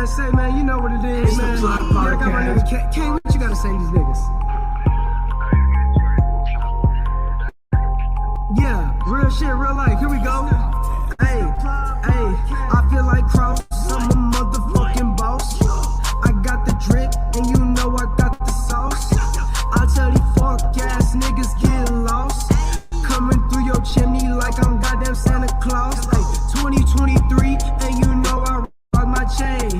man, say, man, you know what it is, man. Yeah, I got my nigga K. What you gotta say to these niggas? Yeah, real shit, real life. Here we go. Hey, I feel like Cross. I'm a motherfucking boss. I got the drip, and you know I got the sauce. I tell these fuck ass niggas get lost. Coming through your chimney like I'm goddamn Santa Claus. Hey, 2023, and you know I rock my chain.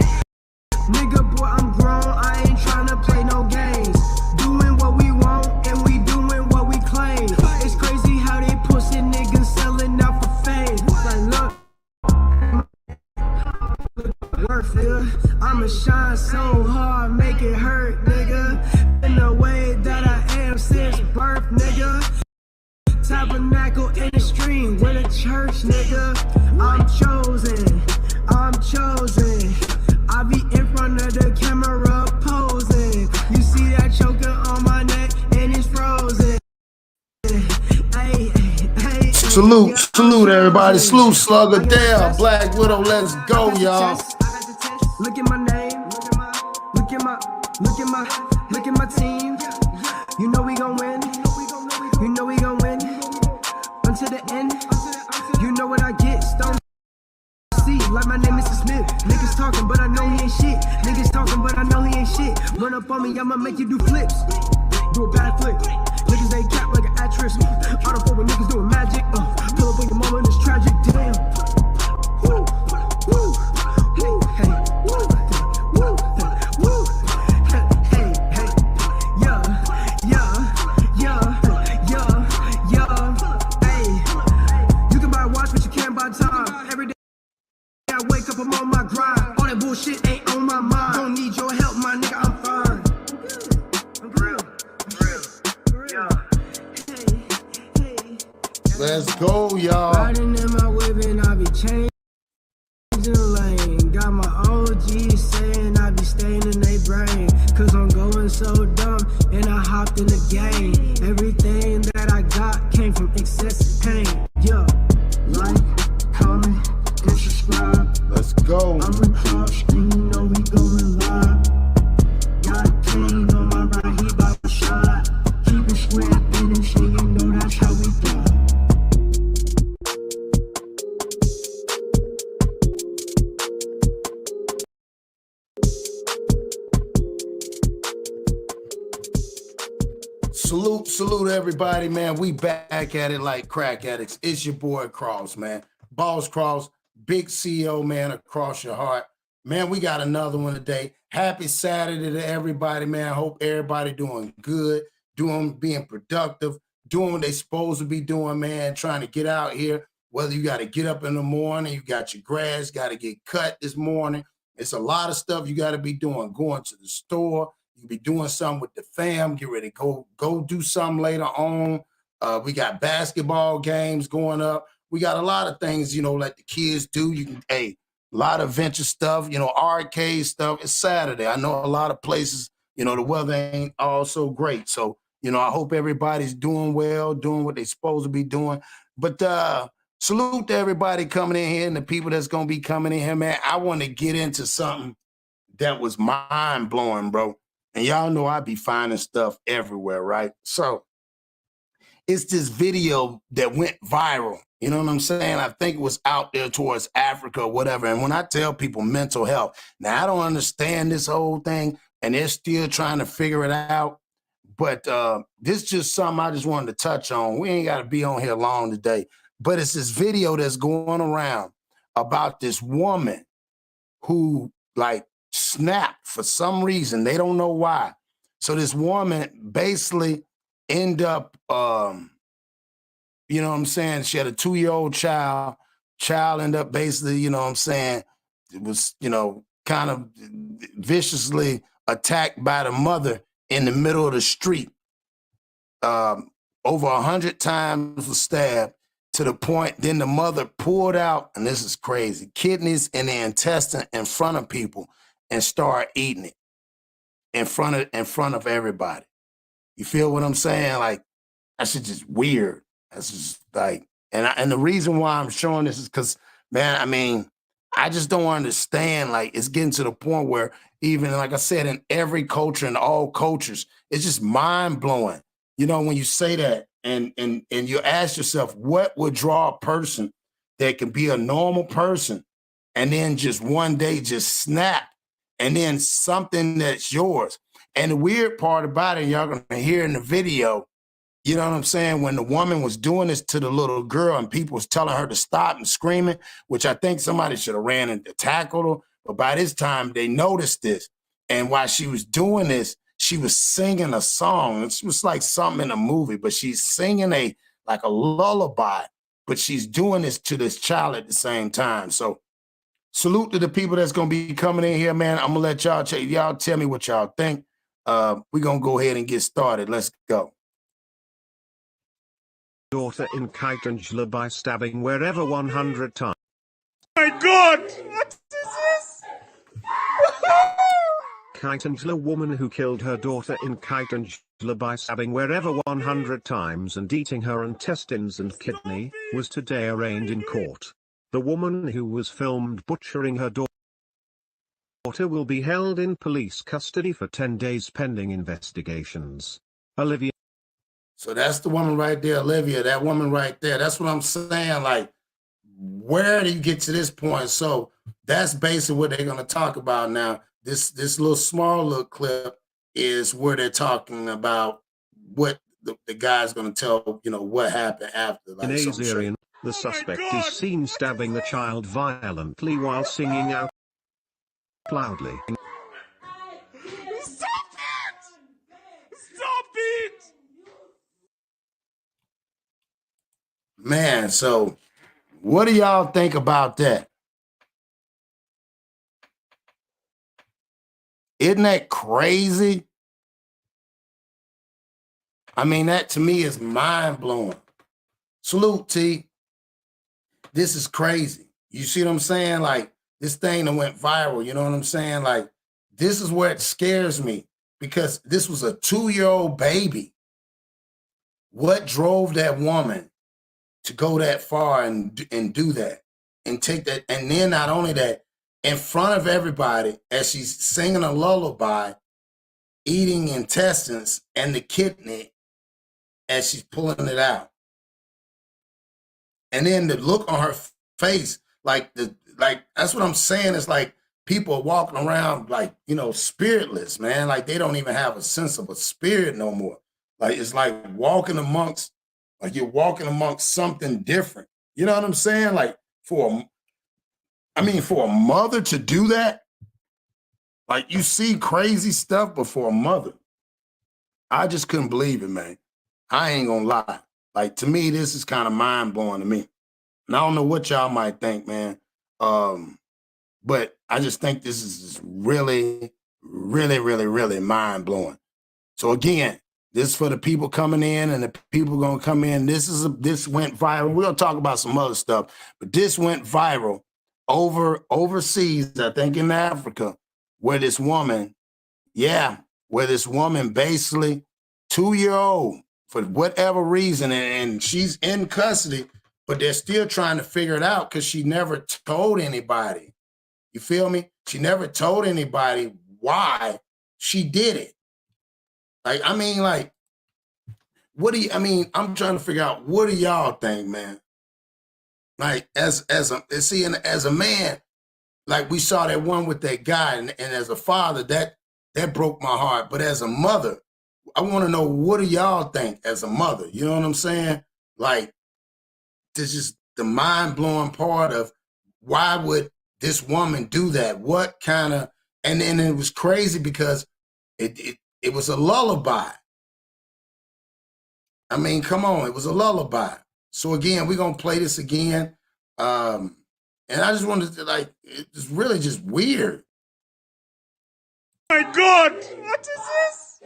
Nigga, boy, I'm grown. I ain't tryna play no games. Doing what we want, and we doing what we claim. It's crazy how they pussy niggas selling out for fame. Like, look, worth it. I'ma shine so hard, make it hurt, nigga. In the way that I am since birth, nigga. Tabernacle in the stream with a church, nigga. I'm chosen. I be in front of the camera posing. You see that choker on my neck and it's frozen. Hey, Salute everybody. Salute Slugger down. Black Widow, let's go, y'all. Look at my name. Look at my team. You know we gon' win. Until the end. You know what I get. Stone C, like my name is Smith. Niggas talking, but I know he ain't shit. Niggas talking, but I know he ain't shit. Run up on me, I'ma make you do flips. Do a bad flip. Niggas ain't cap like an actress. I don't fuck with niggas doing magic. Pull up on your mama and it's tragic. Damn. Woo, woo, woo, hey, woo, woo, woo, hey, yeah. Hey, you can buy a watch, but you can't buy time. Every day I wake up, I'm on my grind. All that bullshit ain't on my mind. Don't need your help, my nigga, I'm fine. I'm real. Hey. Let's go, y'all. Riding in my whip and I be changing the lane. Got my OGs saying I be staying in their brain. Cause I'm going so dumb and I hopped in the game. Everything that I got came from excessive pain. Yeah, like, comment, and subscribe. Let's go. I'm with Cross, and you know we going live. Got King on my right, he bout to shot. Keep it square, and so you know that's how we do. Salute everybody, man. We back at it like crack addicts. It's your boy Cross, man. Boss Cross, big CEO, man, across your heart. Man, we got another one today. Happy Saturday to everybody, man. Hope everybody doing good, being productive, doing what they supposed to be doing, man, trying to get out here. Whether you got to get up in the morning, you got your grass, got to get cut this morning. It's a lot of stuff you got to be doing, going to the store. You be doing something with the fam, get ready to go do something later on. We got basketball games going up. We got a lot of things, like the kids do. You can, a lot of venture stuff, arcade stuff. It's Saturday. I know a lot of places, the weather ain't all so great. So, I hope everybody's doing well, doing what they're supposed to be doing. But salute to everybody coming in here and the people that's going to be coming in here, man. I want to get into something that was mind-blowing, bro. And y'all know I be finding stuff everywhere, right? So it's this video that went viral. You know what I'm saying? I think it was out there towards Africa or whatever. And when I tell people mental health, now I don't understand this whole thing and they're still trying to figure it out. But this is just something I just wanted to touch on. We ain't got to be on here long today. But it's this video that's going around about this woman who, like, snapped for some reason. They don't know why. So this woman basically end up, you know what I'm saying? She had a 2-year-old child. Child ended up basically, you know what I'm saying? It was, kind of viciously attacked by the mother in the middle of the street. Over 100 times was stabbed to the point then the mother pulled out, and this is crazy, kidneys and the intestine in front of people and start eating it in front of everybody. You feel what I'm saying? Like, that's just weird. That's just like, and the reason why I'm showing this is because, man, I mean, I just don't understand. Like, it's getting to the point where, even like I said, in every culture, in all cultures, it's just mind blowing. You know, when you say that, and you ask yourself, what would draw a person that can be a normal person, and then just one day just snap, and then something that's yours. And the weird part about it, y'all gonna hear in the video, you know what I'm saying? When the woman was doing this to the little girl and people was telling her to stop and screaming, which I think somebody should have ran and tackled her. But by this time, they noticed this. And while she was doing this, she was singing a song. It was like something in a movie, but she's singing like a lullaby, but she's doing this to this child at the same time. So salute to the people that's gonna be coming in here, man. I'm gonna let y'all tell me what y'all think. We're gonna go ahead and get started. Let's go. Daughter in Kaitangela by stabbing wherever 100 times. My God! What is this? Kaitangela woman who killed her daughter in Kaitangela by stabbing wherever 100 times and eating her intestines and kidney, was today arraigned in court. The woman who was filmed butchering her daughter will be held in police custody for 10 days pending investigations. Olivia. So that's the woman right there, Olivia, that woman right there. That's what I'm saying. Like, where do you get to this point? So that's basically what they're going to talk about now. This little small little clip is where they're talking about what the guy's going to tell, you know, what happened after. Like, In Azerian, the suspect is seen stabbing the child violently while singing out loudly. Stop it! Stop it! Man, so what do y'all think about that? Isn't that crazy? I mean, that to me is mind-blowing. Salute, T. This is crazy. You see what I'm saying? Like, this thing that went viral, you know what I'm saying? Like, this is where it scares me, because this was a 2-year-old baby. What drove that woman to go that far and do that and take that? And then not only that, in front of everybody, as she's singing a lullaby, eating intestines and the kidney as she's pulling it out. And then the look on her face, like that's what I'm saying. It's like people are walking around like, you know, spiritless, man. Like, they don't even have a sense of a spirit no more. Like, it's like you're walking amongst something different. You know what I'm saying? Like, for a mother to do that, like, you see crazy stuff, but for a mother, I just couldn't believe it, man. I ain't gonna lie. Like, to me, this is kind of mind-blowing to me. And I don't know what y'all might think, man. But I just think this is really, really, really, really mind-blowing. So again, this is for the people coming in, and the people gonna come in. This went viral. We'll talk about some other stuff, but this went viral overseas, I think in Africa, where this woman basically 2-year-old, for whatever reason, and she's in custody, but they're still trying to figure it out because she never told anybody. You feel me? She never told anybody why she did it. Like, I mean, like, I'm trying to figure out, what do y'all think, man? Like, as a man, like, we saw that one with that guy, and as a father, that broke my heart. But as a mother, I want to know, what do y'all think as a mother? You know what I'm saying? Like, this is the mind-blowing part of, why would this woman do that? What kind of, and then it was crazy because it was a lullaby. I mean, come on, it was a lullaby. So again, we're gonna play this again. And I just wanted to, like, it's really just weird. My God! What is this?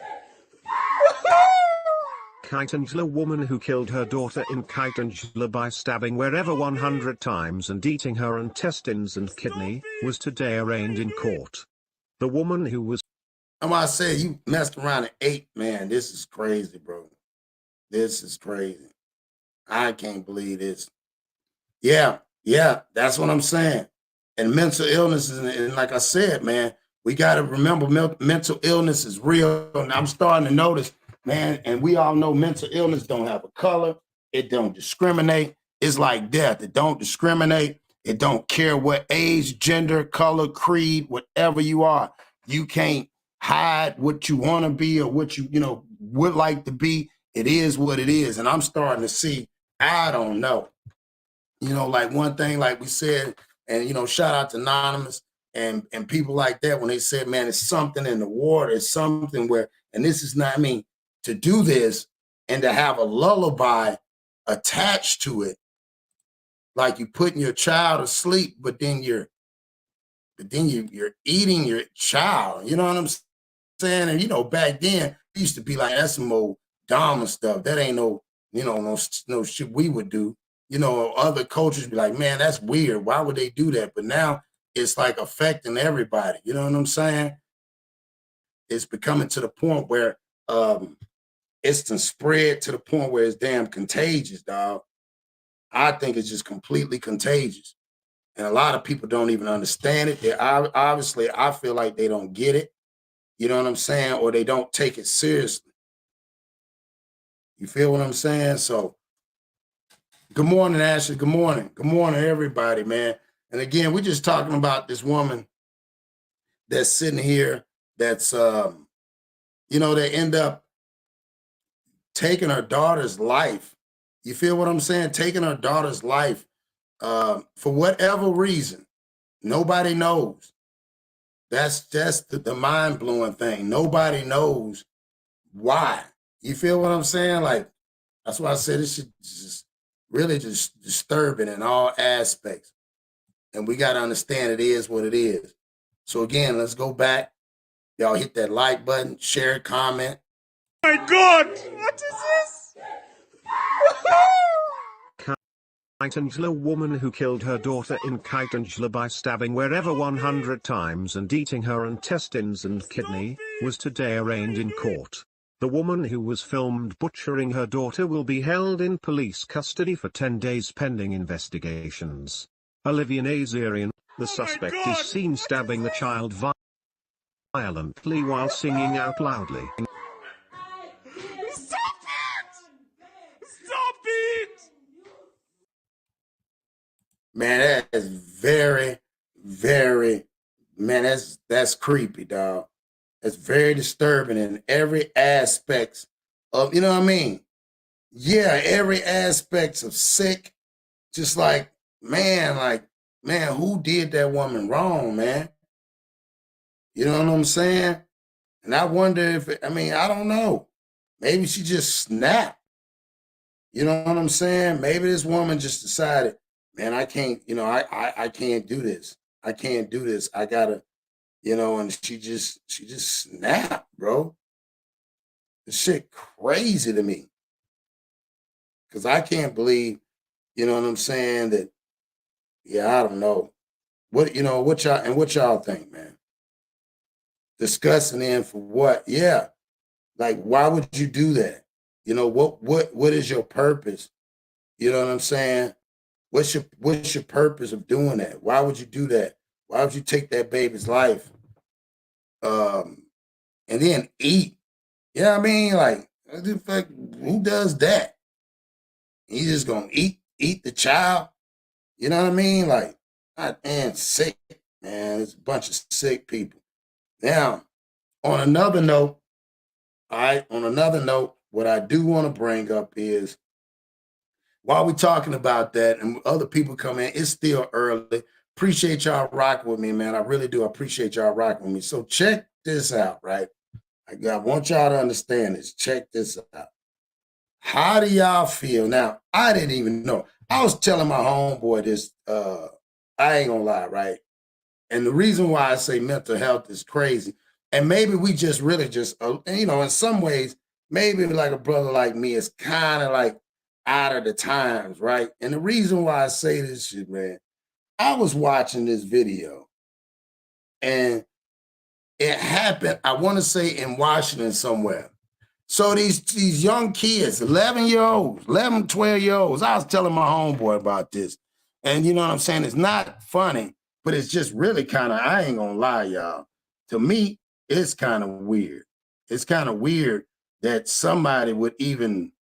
Kaitangela woman who killed her daughter in Kaitangela by stabbing wherever 100 times and eating her intestines and kidney, was today arraigned in court. The woman who was... I'm gonna say, you messed around and ate, man. This is crazy, bro. This is crazy. I can't believe this. Yeah, that's what I'm saying. And mental illness, and like I said, man, we got to remember mental illness is real. And I'm starting to notice, man, and we all know mental illness don't have a color. It don't discriminate. It's like death. It don't discriminate. It don't care what age, gender, color, creed, whatever you are. You can't hide what you want to be or what you know, would like to be. It is what it is. And I'm starting to see, I don't know. You know, like one thing, like we said, and, you know, shout out to Anonymous and people like that when they said, man, it's something in the water. It's something where, and this is not, I mean, to do this and to have a lullaby attached to it, like you putting your child to sleep, but then you're eating your child. You know what I'm saying? And, you know, back then, it used to be like, that's some old Dharma stuff. That ain't no, you know, no shit we would do. You know, other cultures be like, man, that's weird. Why would they do that? But now it's like affecting everybody. You know what I'm saying? It's becoming to the point where it's been spread to the point where it's damn contagious, dog. I think it's just completely contagious. And a lot of people don't even understand it. Obviously, I feel like they don't get it. You know what I'm saying? Or they don't take it seriously. You feel what I'm saying? So, good morning, Ashley. Good morning. Good morning, everybody, man. And again, we're just talking about this woman that's sitting here that's, you know, they end up taking her daughter's life. You feel what I'm saying? Taking her daughter's life for whatever reason. Nobody knows. That's the mind-blowing thing. Nobody knows why. You feel what I'm saying? Like, that's why I said this shit just really just disturbing in all aspects. And we got to understand it is what it is. So again, let's go back. Y'all hit that like button, share, comment. My God, what is this? Kaitangela woman who killed her daughter in Kaitangela by stabbing wherever 100 times and eating her intestines and kidney, was today arraigned in court. The woman who was filmed butchering her daughter will be held in police custody for 10 days pending investigations. Olivia Nazarian, the suspect, is seen stabbing the child violently while singing out loudly. Stop it! Stop it! Man, that is very, very, man, that's creepy, dog. That's very disturbing in every aspect of, you know what I mean? Yeah, every aspect of sick, just like, man, who did that woman wrong, man? You know what I'm saying? And I wonder if, I don't know. Maybe she just snapped. You know what I'm saying? Maybe this woman just decided, man, I can't, you know, I can't do this. I can't do this. I gotta, you know, and she just snapped, bro. This shit crazy to me. Cause I can't believe, you know what I'm saying, that, yeah, I don't know. What y'all think, man? Discussing in for what? Yeah. Like, why would you do that? You know, what is your purpose? You know what I'm saying? What's your purpose of doing that? Why would you do that? Why would you take that baby's life? And then eat. You know what I mean? Like, who does that? You just gonna eat the child? You know what I mean? Like, man, sick, man. It's a bunch of sick people. Now, on another note, what I do want to bring up is, while we're talking about that and other people come in, it's still early. Appreciate y'all rocking with me, man. I really do appreciate y'all rocking with me. So check this out, right? I want y'all to understand this. Check this out. How do y'all feel? Now, I didn't even know. I was telling my homeboy this, I ain't gonna lie, right? And the reason why I say mental health is crazy, and maybe we just really just, you know, in some ways, maybe like a brother like me is kind of like out of the times, right? And the reason why I say this shit, man, I was watching this video and it happened, I want to say in Washington somewhere. So these young kids, 11-year-olds, 11, 12-year-olds, I was telling my homeboy about this. And you know what I'm saying? It's not funny, but it's just really kind of, I ain't gonna lie, y'all. To me, it's kind of weird. It's kind of weird that somebody would even,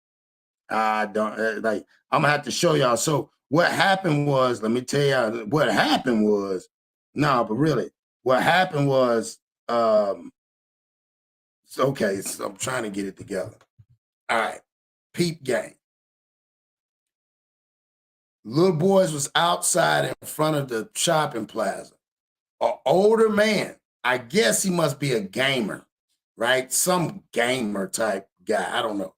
I don't like, I'm gonna have to show y'all. So what happened was, let me tell y'all what happened was, no, but really, what happened was, okay, so I'm trying to get it together. All right, peep game. Little boys was outside in front of the shopping plaza. An older man, I guess he must be a gamer, right? Some gamer type guy, I don't know.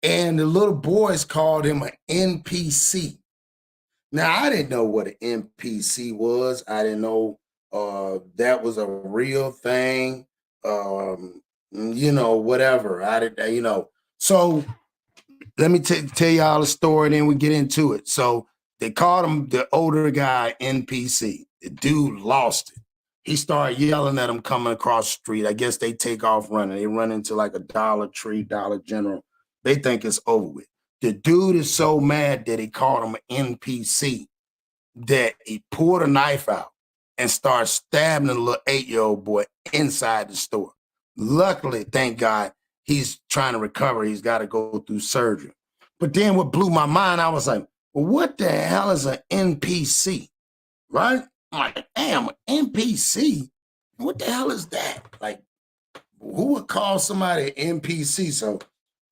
And the little boys called him an NPC. Now, I didn't know what an NPC was. I didn't know that was a real thing. Whatever. I didn't, So let me tell y'all the story, then we get into it. So they called him the older guy NPC. The dude lost it. He started yelling at him coming across the street. I guess they take off running. They run into like a Dollar Tree, Dollar General. They think it's over with. The dude is so mad that he called him an NPC that he pulled a knife out and started stabbing the little 8-year-old boy inside the store. Luckily, thank God, he's trying to recover. He's got to go through surgery. But then what blew my mind, I was like, well, what the hell is an NPC? Right? I'm like, damn, an NPC? What the hell is that? Like, who would call somebody an NPC? So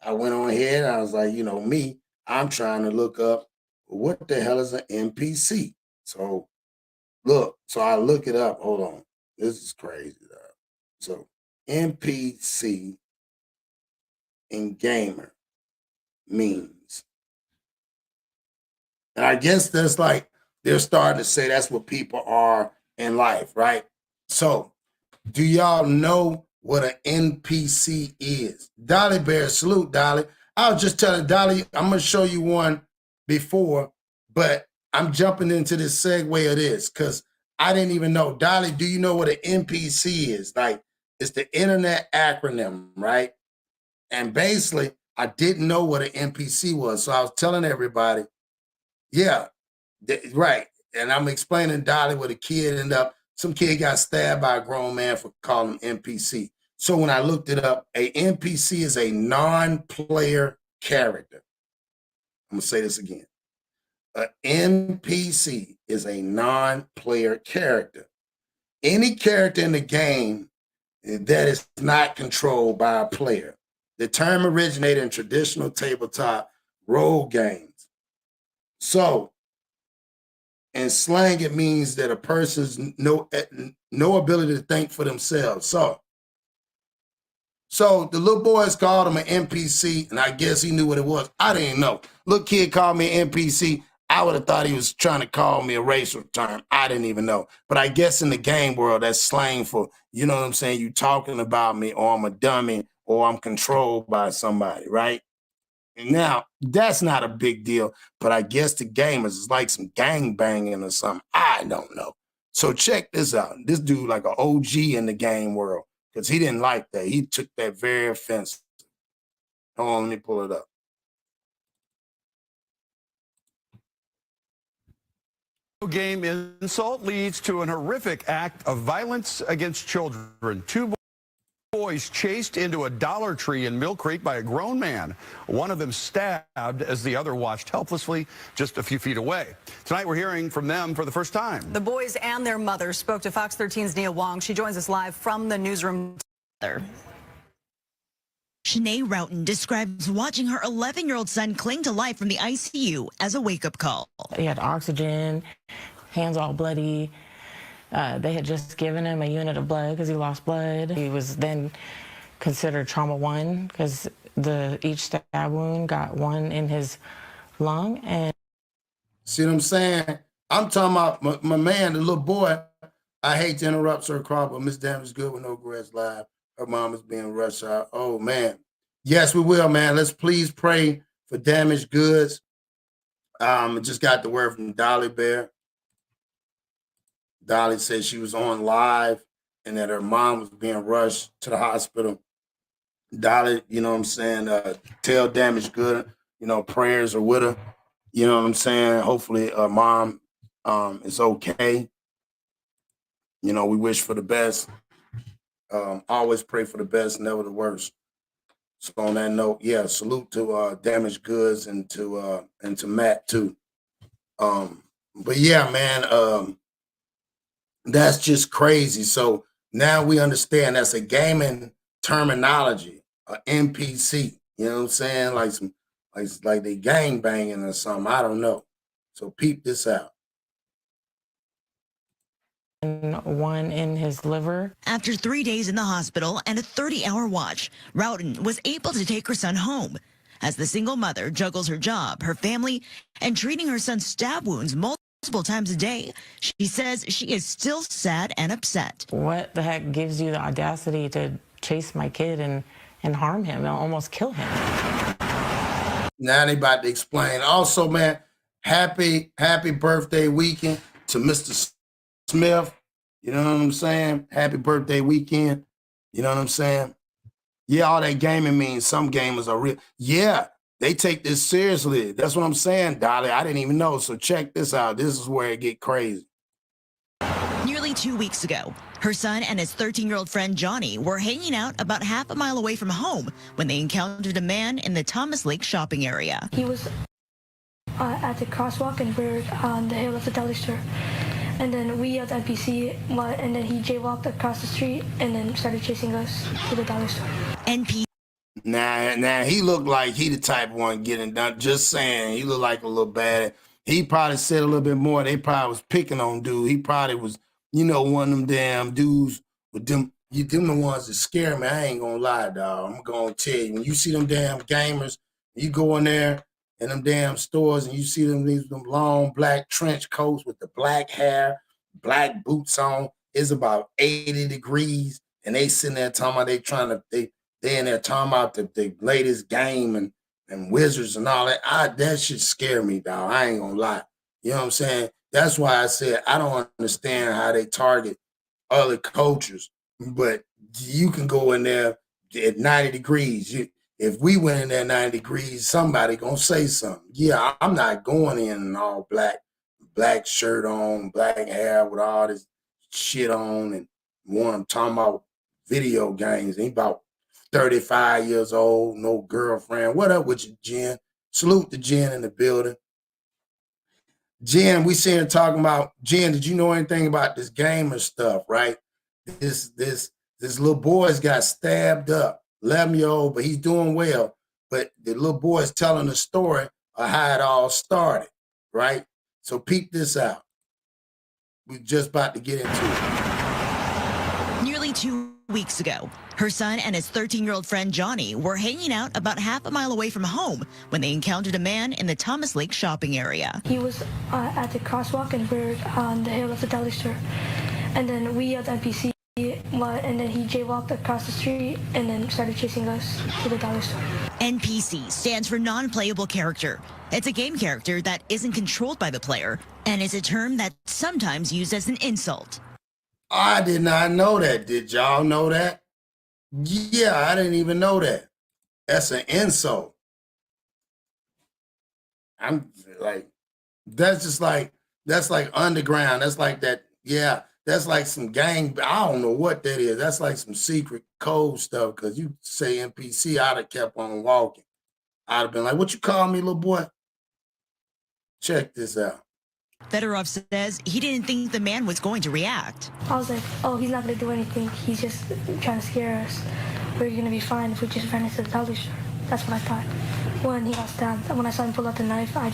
I went on ahead. I was like, me, I'm trying to look up what the hell is an NPC? So I look it up. Hold on. This is crazy. So NPC and gamer means. And I guess that's like, they're starting to say that's what people are in life, right? So do y'all know what an NPC is? Dolly Bear, salute, Dolly. I was just telling Dolly, I'm going to show you one before, but I'm jumping into this segue of this because I didn't even know. Dolly, do you know what an NPC is? Like, it's the internet acronym, right? And basically, I didn't know what an NPC was. So I was telling everybody, yeah, right. And I'm explaining Dolly what a kid ended up. Some kid got stabbed by a grown man for calling him NPC. So when I looked it up, a NPC is a non-player character. I'm going to say this again. An NPC is a non-player character. Any character in the game that is not controlled by a player. The term originated in traditional tabletop role games. So, in slang, it means that a person's no ability to think for themselves. So the little boys called him an NPC, and I guess he knew what it was. I didn't know. Little kid called me an NPC. I would have thought he was trying to call me a racial term. I didn't even know. But I guess in the game world, that's slang for, you know what I'm saying? You talking about me, or I'm a dummy, or I'm controlled by somebody, right? And now, that's not a big deal, but I guess the gamers is like some gang banging or something. I don't know. So check this out. This dude like an OG in the game world because he didn't like that. He took that very offensive. Hold on, let me pull it up. Game insult leads to an horrific act of violence against children. Two boys chased into a Dollar Tree in Mill Creek by a grown man. One of them stabbed as the other watched helplessly just a few feet away. Tonight we're hearing from them for the first time. The boys and their mother spoke to Fox 13's Nia Wong. She joins us live from the newsroom. Shanae Roughton describes watching her 11-year-old son cling to life from the ICU as a wake-up call. He had oxygen, hands all bloody. They had just given him a unit of blood because he lost blood. He was then considered trauma 1 because each stab wound got 1 in his lung. And see what I'm saying? I'm talking about my man, the little boy. I hate to interrupt Sir Cross, but Miss Damage Good with No Grass Live. Her mom is being rushed out. Oh, man. Yes, we will, man. Let's please pray for damaged goods. I just got the word from Dolly Bear. Dolly said she was on live and that her mom was being rushed to the hospital. Dolly, you know what I'm saying, tell damaged good, prayers are with her. You know what I'm saying? Hopefully her mom is okay. You know, we wish for the best. Always pray for the best, never the worst. So on that note, yeah, salute to Damaged Goods and to Matt too. But yeah, man, that's just crazy. So now we understand that's a gaming terminology, a NPC. You know what I'm saying? Like some like they gang banging or something. I don't know. So peep this out. And one in his liver. After 3 days in the hospital and a 30-hour watch, Rowden was able to take her son home. As the single mother juggles her job, her family, and treating her son's stab wounds multiple times a day, she says she is still sad and upset. What the heck gives you the audacity to chase my kid and harm him and almost kill him? Now they about to explain. Also, man, happy birthday weekend to Mr. Smith. You know what I'm saying? Happy birthday weekend. You know what I'm saying? Yeah, all that gaming means some gamers are real. Yeah, they take this seriously. That's what I'm saying, Dolly. I didn't even know. So check this out. This is where it get crazy. Nearly 2 weeks ago, her son and his 13-year-old friend Johnny were hanging out about half a mile away from home when they encountered a man in the Thomas Lake shopping area. He was at the crosswalk and we're on the hill of the deli store. And then we yelled NPC, and then he jaywalked across the street and then started chasing us to the dollar store. NPC. Now he looked like he the type of one getting done. Just saying, he looked like a little bad. He probably said a little bit more. They probably was picking on dude. He probably was, you know, one of them damn dudes with them. Them the ones that scare me. I ain't gonna lie, dog. I'm gonna tell you. When you see them damn gamers, you go in there in them damn stores and you see them long black trench coats with the black hair, black boots on. It's about 80 degrees, and they sitting there talking about they in there talking about the latest game and wizards and all that. That shit scare me, dog. I ain't gonna lie. You know what I'm saying? That's why I said I don't understand how they target other cultures, but you can go in there at 90 degrees. If we went in there 90 degrees, somebody gonna say something. Yeah, I'm not going in all black shirt on, black hair with all this shit on, and one talking about video games. He about 35 years old, no girlfriend. What up with you, Jen? Salute to Jen in the building. Jen, we seen her talking about, Jen, did you know anything about this gamer stuff, right? This little boy's got stabbed up. 11-year-old, but he's doing well. But the little boy is telling the story of how it all started, right? So peep this out. We're just about to get into it. Nearly 2 weeks ago, her son and his 13-year-old friend Johnny were hanging out about half a mile away from home when they encountered a man in the Thomas Lake shopping area. He was at the crosswalk and we're on the hill of the deli store. And then we yelled NPC. And then he jaywalked across the street and then started chasing us to the dollar store. NPC stands for non-playable character. It's a game character that isn't controlled by the player and is a term that's sometimes used as an insult. I did not know that. Did y'all know that? Yeah, I didn't even know that. That's an insult. I'm like, that's like underground. That's like that. Yeah. That's like some gang. I don't know what that is. That's like some secret code stuff. Because you say NPC, I'd have kept on walking. I'd have been like, what you call me, little boy? Check this out. Fedorov says he didn't think the man was going to react. I was like, oh, he's not going to do anything. He's just trying to scare us. We're going to be fine if we just ran into the dollar store. That's what I thought. When he got stabbed, when I saw him pull out the knife, I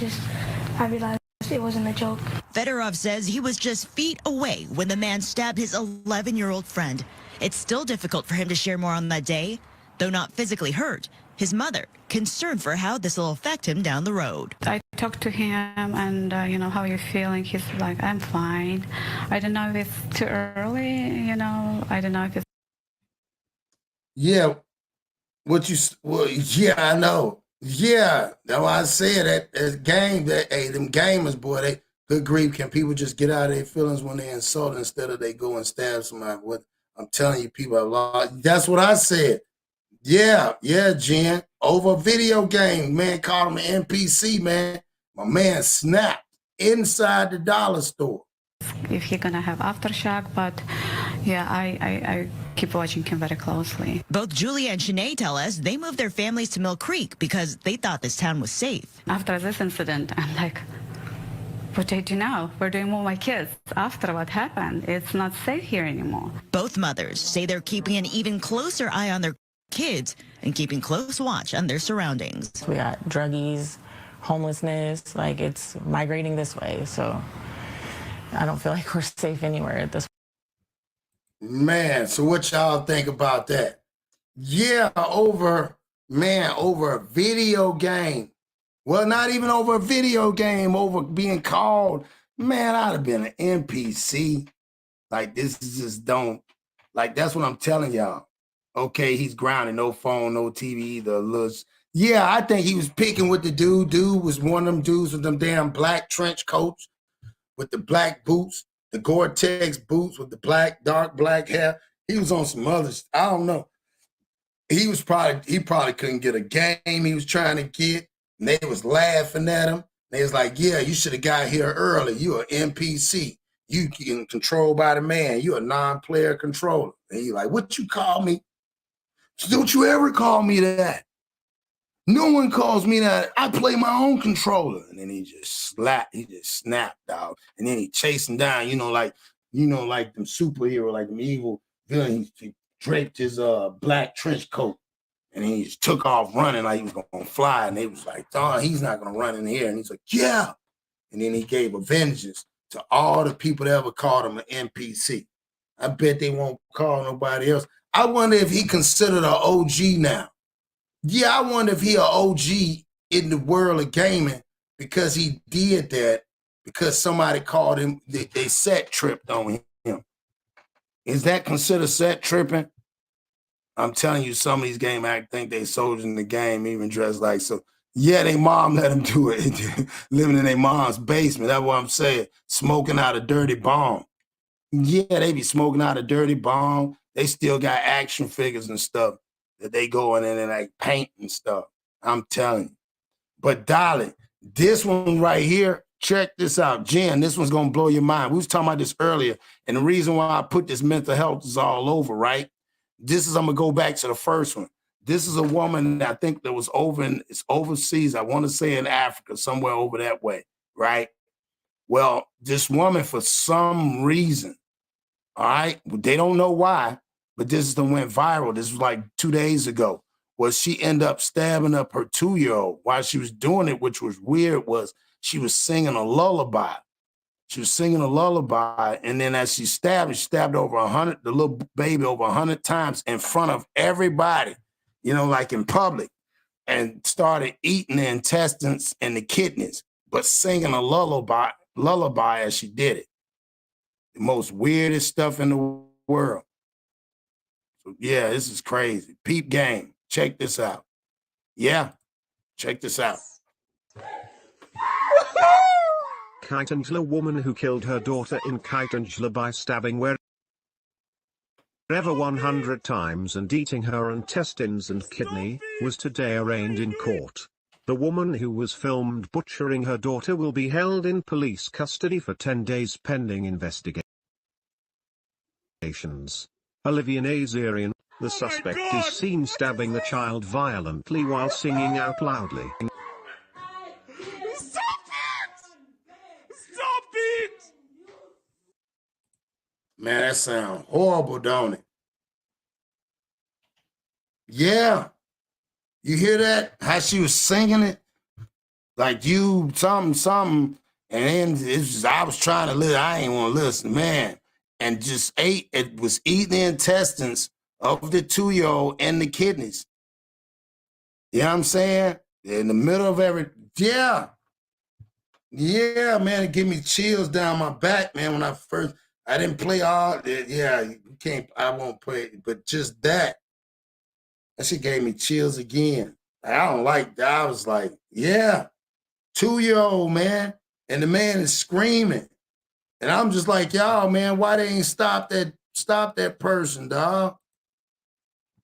realized it wasn't a joke. Fedorov says he was just feet away when the man stabbed his 11-year-old friend. It's still difficult for him to share more on that day. Though not physically hurt, his mother concerned for how this will affect him down the road. I talked to him and, how are you feeling? He's like, I'm fine. I don't know if it's too early, I don't know if it's... Yeah. Yeah, I know. Yeah, that's why I said that game, them gamers, boy, they good grief. Can people just get out of their feelings when they insult instead of they go and stab somebody? What I'm telling you, people have lost. That's what I said. Yeah, Jen. Over a video game, man called him an NPC, man. My man snapped inside the dollar store. if he's gonna have aftershock, but yeah, I keep watching him very closely. Both Julia and Shanae tell us they moved their families to Mill Creek because they thought this town was safe. After this incident, I'm like, what do I do now? Where do I move my kids? After what happened, it's not safe here anymore. Both mothers say they're keeping an even closer eye on their kids and keeping close watch on their surroundings. We got druggies, homelessness, like it's migrating this way. So I don't feel like we're safe anywhere at this point. Man, so what y'all think about that? Yeah, over a video game. Well, not even over a video game, over being called. Man, I'd have been an NPC. Like, this is just don't. Like, that's what I'm telling y'all. Okay, he's grounded, no phone, no TV, yeah, I think he was picking with the dude. Dude was one of them dudes with them damn black trench coats with the black boots, the Gore-Tex boots with the dark black hair. He was on some others. I don't know. He probably couldn't get a game he was trying to get. And they was laughing at him. They was like, yeah, you should have got here early. You an NPC. You getting controlled by the man. You a non-player controller. And he like, what you call me? Don't you ever call me that. No one calls me that. I play my own controller. And then he just snapped, dog. And then he chased him down, like them superhero, like them evil villain. He draped his black trench coat. And he just took off running like he was going to fly. And they was like, oh, he's not going to run in here. And he's like, yeah. And then he gave a vengeance to all the people that ever called him an NPC. I bet they won't call nobody else. I wonder if he considered an OG now. Yeah, I wonder if he an OG in the world of gaming because he did that because somebody called him, they set tripped on him. Is that considered set tripping? I'm telling you, some of these game actors think they soldiers in the game, even dressed like so. Yeah, they mom let them do it, living in their mom's basement. That's what I'm saying. Smoking out a dirty bomb. Yeah, they be smoking out a dirty bomb. They still got action figures and stuff that they go in and like paint and stuff. I'm telling you. But darling, this one right here, check this out. Jen, this one's going to blow your mind. We was talking about this earlier. And the reason why I put this mental health is all over, right? I'm going to go back to the first one. This is a woman that I think that was it's overseas. I want to say in Africa, somewhere over that way, right? Well, this woman, for some reason, all right, they don't know why, but this went viral. This was like 2 days ago. Well, she ended up stabbing up her 2-year-old while she was doing it, which was weird, was she was singing a lullaby. She was singing a lullaby, and then as she stabbed over 100, the little baby over 100 times in front of everybody, like in public, and started eating the intestines and the kidneys, but singing a lullaby as she did it. The most weirdest stuff in the world. So yeah, this is crazy. Peep game. Check this out. Yeah, check this out. Kaitangela woman who killed her daughter in Kaitangela by stabbing wherever 100 times and eating her intestines and kidney, was today arraigned in court. The woman who was filmed butchering her daughter will be held in police custody for 10 days pending investigations. Olivia Nazarian, the suspect, is seen stabbing the child violently while singing out loudly. Man, that sounds horrible, don't it? Yeah. You hear that? How she was singing it? Like you, something. And then I was trying to listen. I ain't want to listen, man. And just was eating the intestines of the 2-year-old and the kidneys. You know what I'm saying? In the middle of yeah. Yeah, man, it gave me chills down my back, man, when I didn't play all, yeah, you can't, I won't play, but just that shit gave me chills again. I don't like that. I was like, yeah, 2-year-old, man, and the man is screaming. And I'm just like, y'all, man, why they ain't stop that person, dog?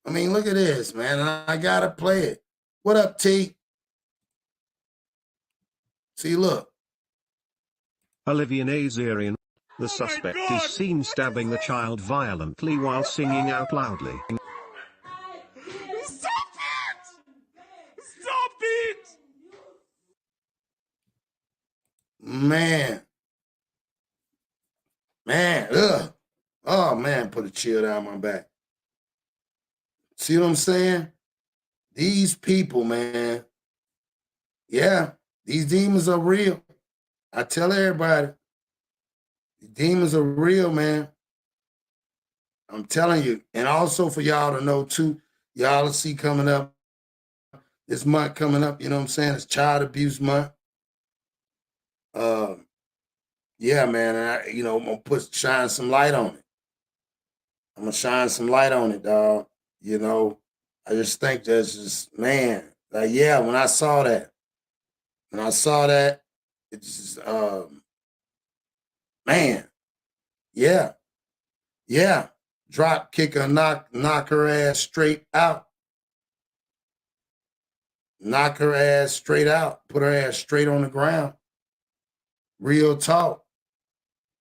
I mean, look at this, man, and I gotta play it. What up, T? See, look. Olivia Nazarian, The suspect is seen stabbing the child violently while singing out loudly. Stop it! Stop it! Man. Ugh. Oh, man, put a chill down my back. See what I'm saying? These people, man. Yeah, these demons are real. I tell everybody, the demons are real, man. I'm telling you. And also for y'all to know, too, y'all will see coming up, this month coming up, you know what I'm saying? It's Child Abuse Month. Yeah, man, and I'm gonna shine some light on it. I'm gonna shine some light on it, dog. I just think that's just, man, like, yeah, when I saw that, it's just, man, yeah, drop kick her, knock her ass straight out. Knock her ass straight out. Put her ass straight on the ground. Real talk.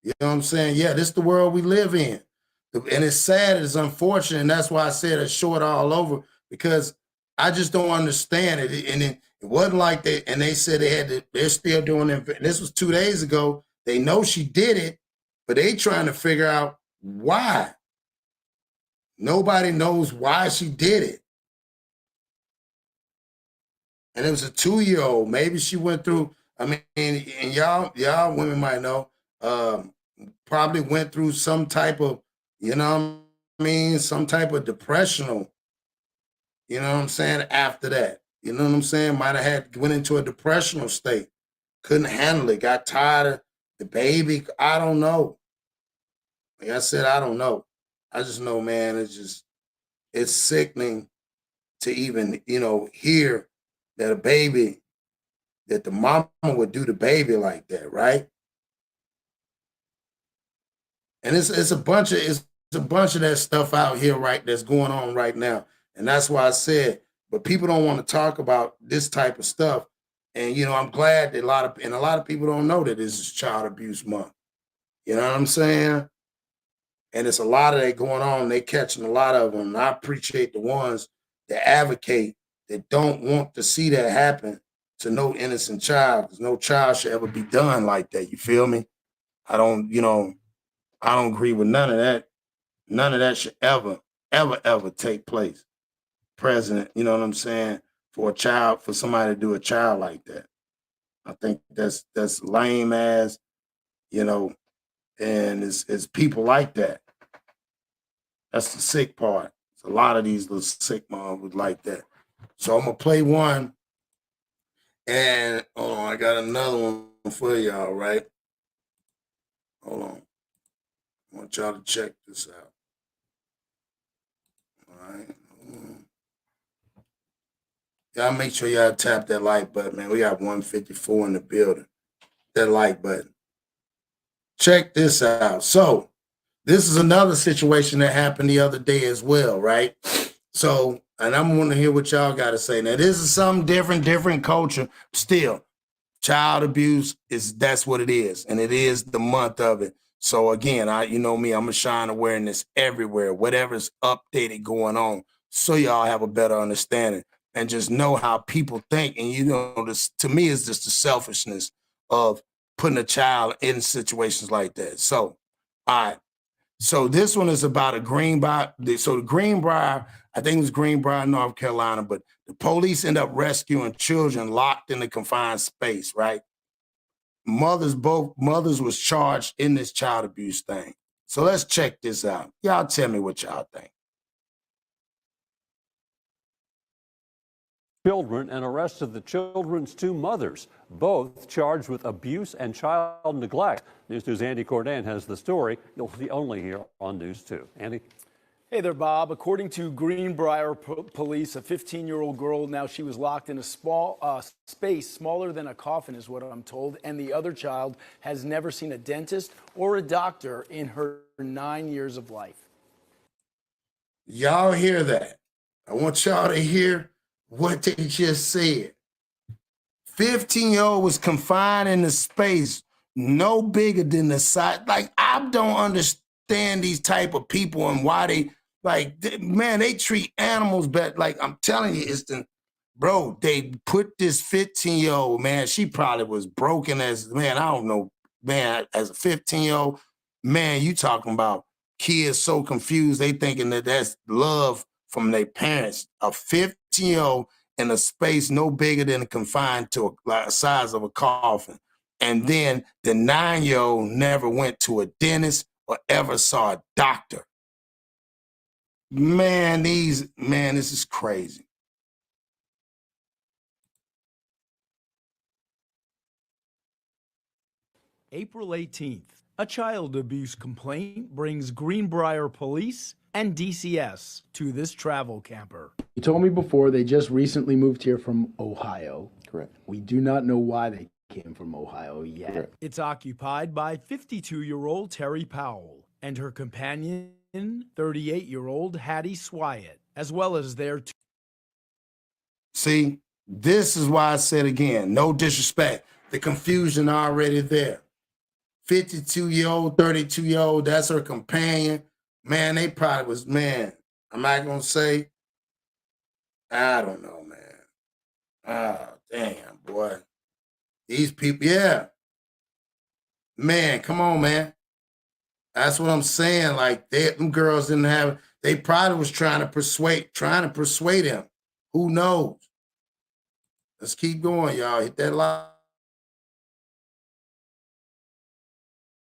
You know what I'm saying? Yeah, this is the world we live in. And it's sad, it's unfortunate, and that's why I said it's short all over, because I just don't understand it. And it wasn't like that, and they said they're still doing it. This was 2 days ago. They know she did it, but they trying to figure out why. Nobody knows why she did it. And it was a 2-year-old. Maybe she went through, I mean, and y'all women might know, probably went through some type of, some type of depressional, you know what I'm saying, after that. You know what I'm saying? Might have went into a depressional state. Couldn't handle it. Got tired of the baby. I don't know. Like I said, I don't know. I just know, man, it's sickening to even, hear that that the mama would do the baby like that, right? And it's a bunch of that stuff out here, right, that's going on right now. And that's why I said, but people don't want to talk about this type of stuff. And I'm glad that a lot of people don't know that this is Child Abuse Month. You know what I'm saying? And it's a lot of that going on. They catching a lot of them. And I appreciate the ones that advocate, that don't want to see that happen to no innocent child, because no child should ever be done like that. You feel me? I don't agree with none of that. None of that should ever, ever, ever take place. President, you know what I'm saying? For somebody to do a child like that. I think that's lame ass, and it's people like that. That's the sick part. It's a lot of these little sick moms like that. So I'm gonna play one, and hold on, I got another one for y'all, right? Hold on. I want y'all to check this out. All right. Y'all make sure y'all tap that like button, man. We got 154 in the building. That like button. Check this out. So this is another situation that happened the other day as well, right? So, and I'm want to hear what y'all got to say. Now, this is something different culture. Still, child abuse that's what it is. And it is the month of it. So again, you know me, I'm gonna shine awareness everywhere, whatever's updated going on, so y'all have a better understanding and just know how people think. And this to me is just the selfishness of putting a child in situations like that. So, all right. So this one is about a Greenbrier. So the Greenbrier, I think it was Greenbrier, North Carolina, but the police end up rescuing children locked in a confined space, right? Both mothers was charged in this child abuse thing. So let's check this out. Y'all tell me what y'all think. Children and arrested the children's 2 mothers, both charged with abuse and child neglect. News 2's Andy Cordan has the story. You'll see only here on News 2. Andy? Hey there, Bob. According to Greenbrier police, a 15-year-old girl, now she was locked in a small space smaller than a coffin is what I'm told, and the other child has never seen a dentist or a doctor in her 9 years of life. Y'all hear that? I want y'all to hear what they just said. 15-year-old was confined in the space no bigger than the size. Like, I don't understand these type of people and why they, like, man, they treat animals better. Like, I'm telling you, it's the, bro, they put this 15-year-old, man, she probably was broken as, man, I don't know, man, as a 15-year-old, man, you talking about kids so confused, they thinking that that's love from their parents. A 15-year-old in a space no bigger than confined to a size of a coffin. And then the 9-year-old never went to a dentist or ever saw a doctor. Man, this is crazy. April 18th, a child abuse complaint brings Greenbrier Police and DCS to this travel camper. You told me before they just recently moved here from Ohio. Correct. We do not know why they came from Ohio yet. Correct. It's occupied by 52-year-old Terry Powell and her companion, 38-year-old Hattie Swyatt, as well as their two. See, this is why I said again, no disrespect. The confusion already there. 52-year-old, 32-year-old, that's her companion. Man, they probably was, man, I'm not going to say, I don't know, man. Ah, damn, boy. These people, yeah. Man, come on, man. That's what I'm saying. Like, them girls didn't have, they probably was trying to persuade him. Who knows? Let's keep going, y'all. Hit that like.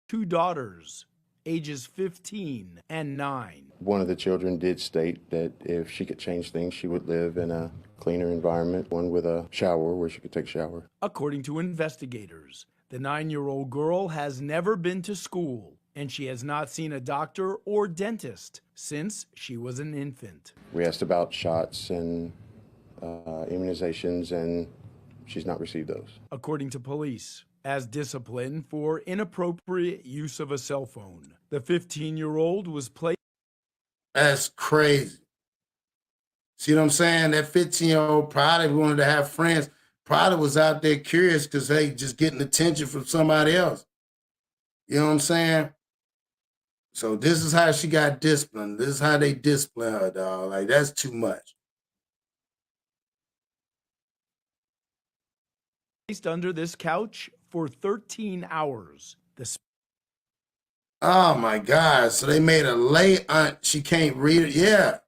Two daughters, ages 15 and 9. One of the children did state that if she could change things, she would live in a cleaner environment, one with a shower where she could take a shower. According to investigators, the 9-year-old girl has never been to school, and she has not seen a doctor or dentist since she was an infant. We asked about shots and immunizations, and she's not received those. According to police, as discipline for inappropriate use of a cell phone, the 15-year-old was placed. That's crazy. See what I'm saying? That 15-year-old probably wanted to have friends, probably was out there curious because they just getting attention from somebody else. You know what I'm saying? So this is how she got disciplined. This is how they discipline her, dog. Like, that's too much. Placed under this couch for 13 hours. Oh my God. So they made her lay on, she can't read it. Yeah.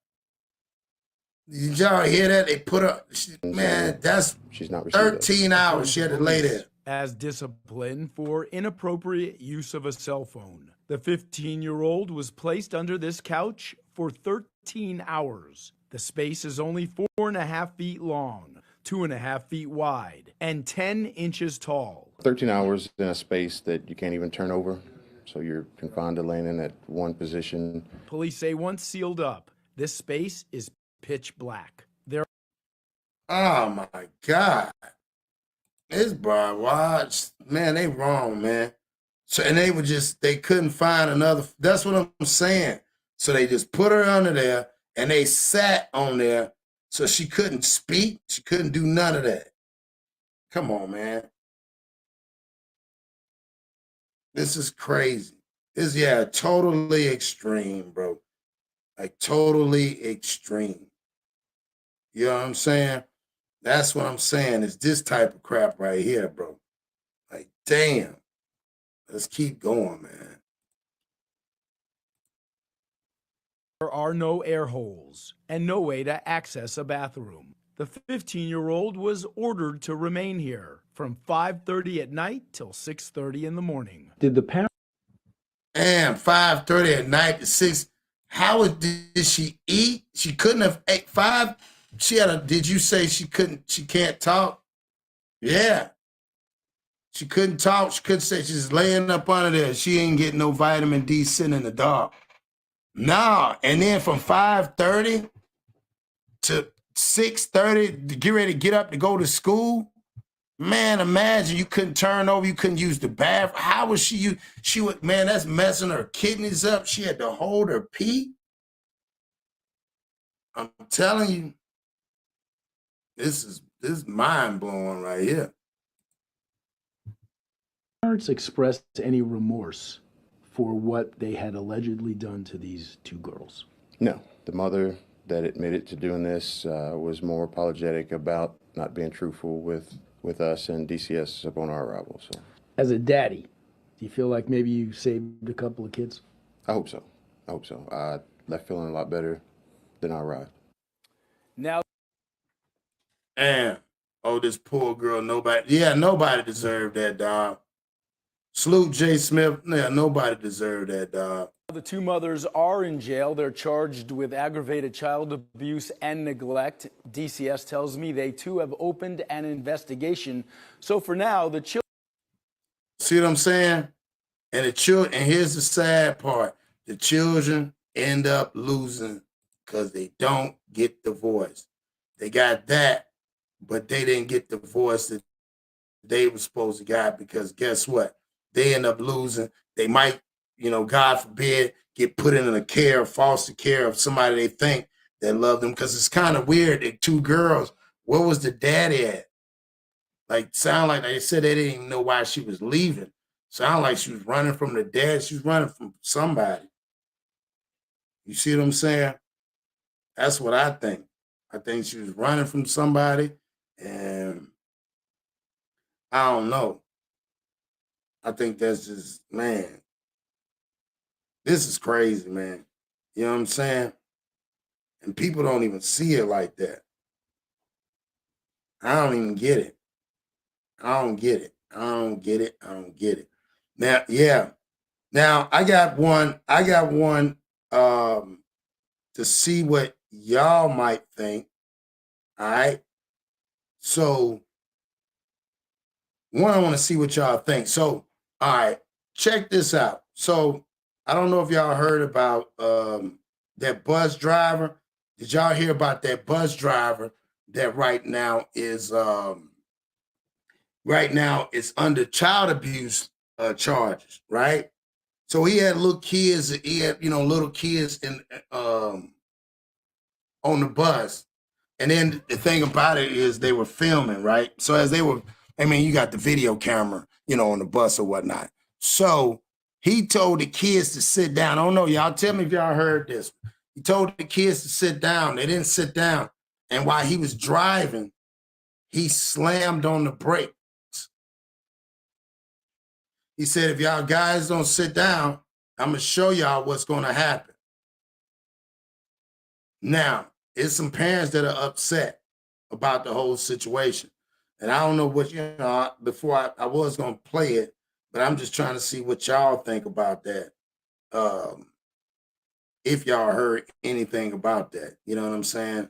Did y'all hear that? They put her, man, that's she's not 13 hours she had to lay there. As discipline for inappropriate use of a cell phone. The 15-year-old was placed under this couch for 13 hours. The space is only 4.5 feet long, 2.5 feet wide, and 10 inches tall. 13 hours in a space that you can't even turn over, so you're confined to laying in that one position. Police say once sealed up, this space is pitch black. Oh my God. This bar watch, man, they wrong, man. So, and they couldn't find another, that's what I'm saying. So they just put her under there and they sat on there so she couldn't speak. She couldn't do none of that. Come on, man. This is crazy. This, yeah, totally extreme, bro. Like, totally extreme. You know what I'm saying? That's what I'm saying. It's this type of crap right here, bro. Like, damn. Let's keep going, man. There are no air holes and no way to access a bathroom. The 15-year-old was ordered to remain here from 5:30 at night till 6:30 in the morning. Did the parents? Damn, 5:30 at night to 6. Did she eat? She couldn't have ate 5. Did you say she can't talk? Yeah. She couldn't talk. She couldn't say, she's laying up under there. She ain't getting no vitamin D sitting in the dark. No. And then from 5:30 to 6:30 to get ready to get up to go to school. Man, imagine you couldn't turn over, you couldn't use the bathroom. How was she would, man, that's messing her kidneys up. She had to hold her pee. I'm telling you, this is mind-blowing right here. parents express any remorse for what they had allegedly done to these two girls? No. The mother that admitted to doing this was more apologetic about not being truthful with us and DCS upon our arrival. So, as a daddy, do you feel like maybe you saved a couple of kids? I hope so. I hope so. I left feeling a lot better than I arrived. Now, and this poor girl, nobody deserved that, dog. Salute Jay Smith. Yeah, nobody deserved that, dog. the two mothers are in jail. They're charged with aggravated child abuse and neglect. DCS tells me they too have opened an investigation. So for now, the children. See what I'm saying? And and here's the sad part. The children end up losing because they don't get the voice. They got that, but they didn't get the voice that they were supposed to get, because guess what? They end up losing. They might, God forbid, get put in a foster care of somebody they think that love them, because it's kind of weird that two girls, where was the daddy at? Like, sound like they said they didn't even know why she was leaving. Sound like she was running from the dad. She was running from somebody. You see what I'm saying? That's what I think. I think she was running from somebody, and I don't know. I think that's just, man, this is crazy, man. You know what I'm saying? And people don't even see it like that. I don't even get it. I don't get it. I don't get it. I don't get it. Now, yeah. Now I got one to see what y'all might think. All right. So one, I want to see what y'all think. So, all right, check this out. So I don't know if y'all heard about that bus driver. Did y'all hear about that bus driver that right now is under child abuse charges, right? So he had little kids. He had little kids in on the bus, and then the thing about it is they were filming, right? So as they were, you got the video camera, on the bus or whatnot. So he told the kids to sit down. I don't know, y'all tell me if y'all heard this. He told the kids to sit down. They didn't sit down, and while he was driving, he slammed on the brake. He said, if y'all guys don't sit down, I'm going to show y'all what's going to happen. Now, there's some parents that are upset about the whole situation. And I don't know what, before I was going to play it, but I'm just trying to see what y'all think about that. If y'all heard anything about that, you know what I'm saying?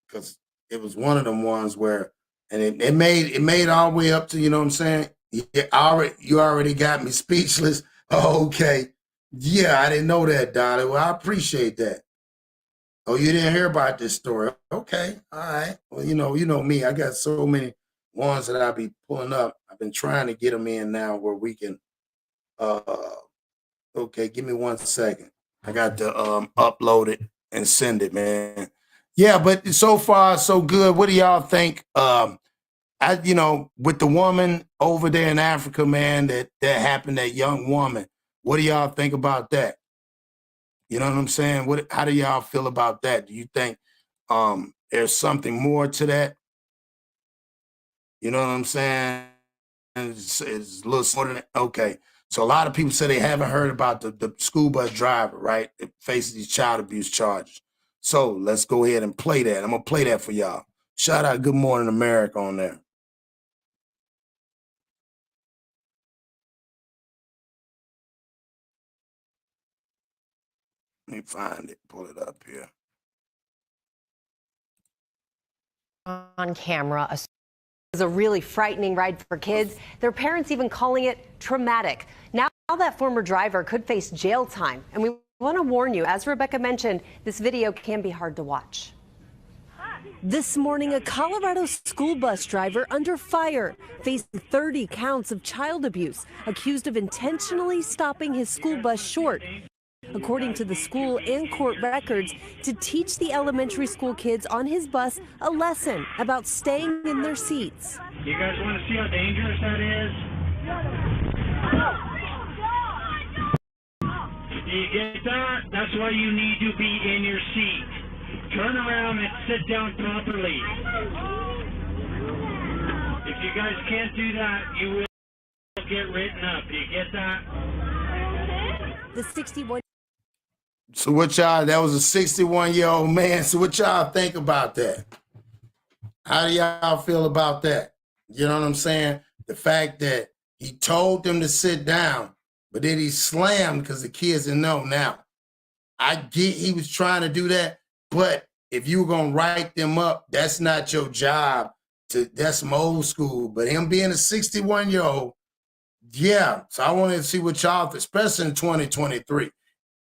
Because it was one of them ones where, and it made all the way up to, you know what I'm saying? You already got me speechless. Oh, okay. Yeah, I didn't know that, Dolly. Well, I appreciate that. Oh, you didn't hear about this story. Okay. All right. Well, you know me. I got so many ones that I be pulling up. I've been trying to get them in now where we can okay, give me 1 second. I got to upload it and send it, man. Yeah, but so far so good. What do y'all think? With the woman over there in Africa, man, that happened, that young woman, what do y'all think about that? You know what I'm saying? How do y'all feel about that? Do you think there's something more to that? You know what I'm saying? It's a little sort of, okay. So a lot of people say they haven't heard about the school bus driver, right? That faces these child abuse charges. So let's go ahead and play that. I'm going to play that for y'all. Shout out Good Morning America on there. Let me find it, pull it up here. On camera, it was a really frightening ride for kids. Their parents even calling it traumatic. Now that former driver could face jail time. And we want to warn you, as Rebecca mentioned, this video can be hard to watch. This morning, a Colorado school bus driver under fire, facing 30 counts of child abuse, accused of intentionally stopping his school bus short, according to the school and court records, to teach the elementary school kids on his bus a lesson about staying in their seats. You guys want to see how dangerous that is? Do you get that? That's why you need to be in your seat. Turn around and sit down properly. If you guys can't do that, you will get written up. Do you get that? The 61. So what y'all, that was a 61-year-old man. So what y'all think about that? How do y'all feel about that? You know what I'm saying? The fact that he told them to sit down, but then he slammed because the kids didn't know. Now, I get he was trying to do that, but if you were going to write them up, that's not your job. That's some old school. But him being a 61-year-old, yeah. So I wanted to see what y'all, especially in 2023.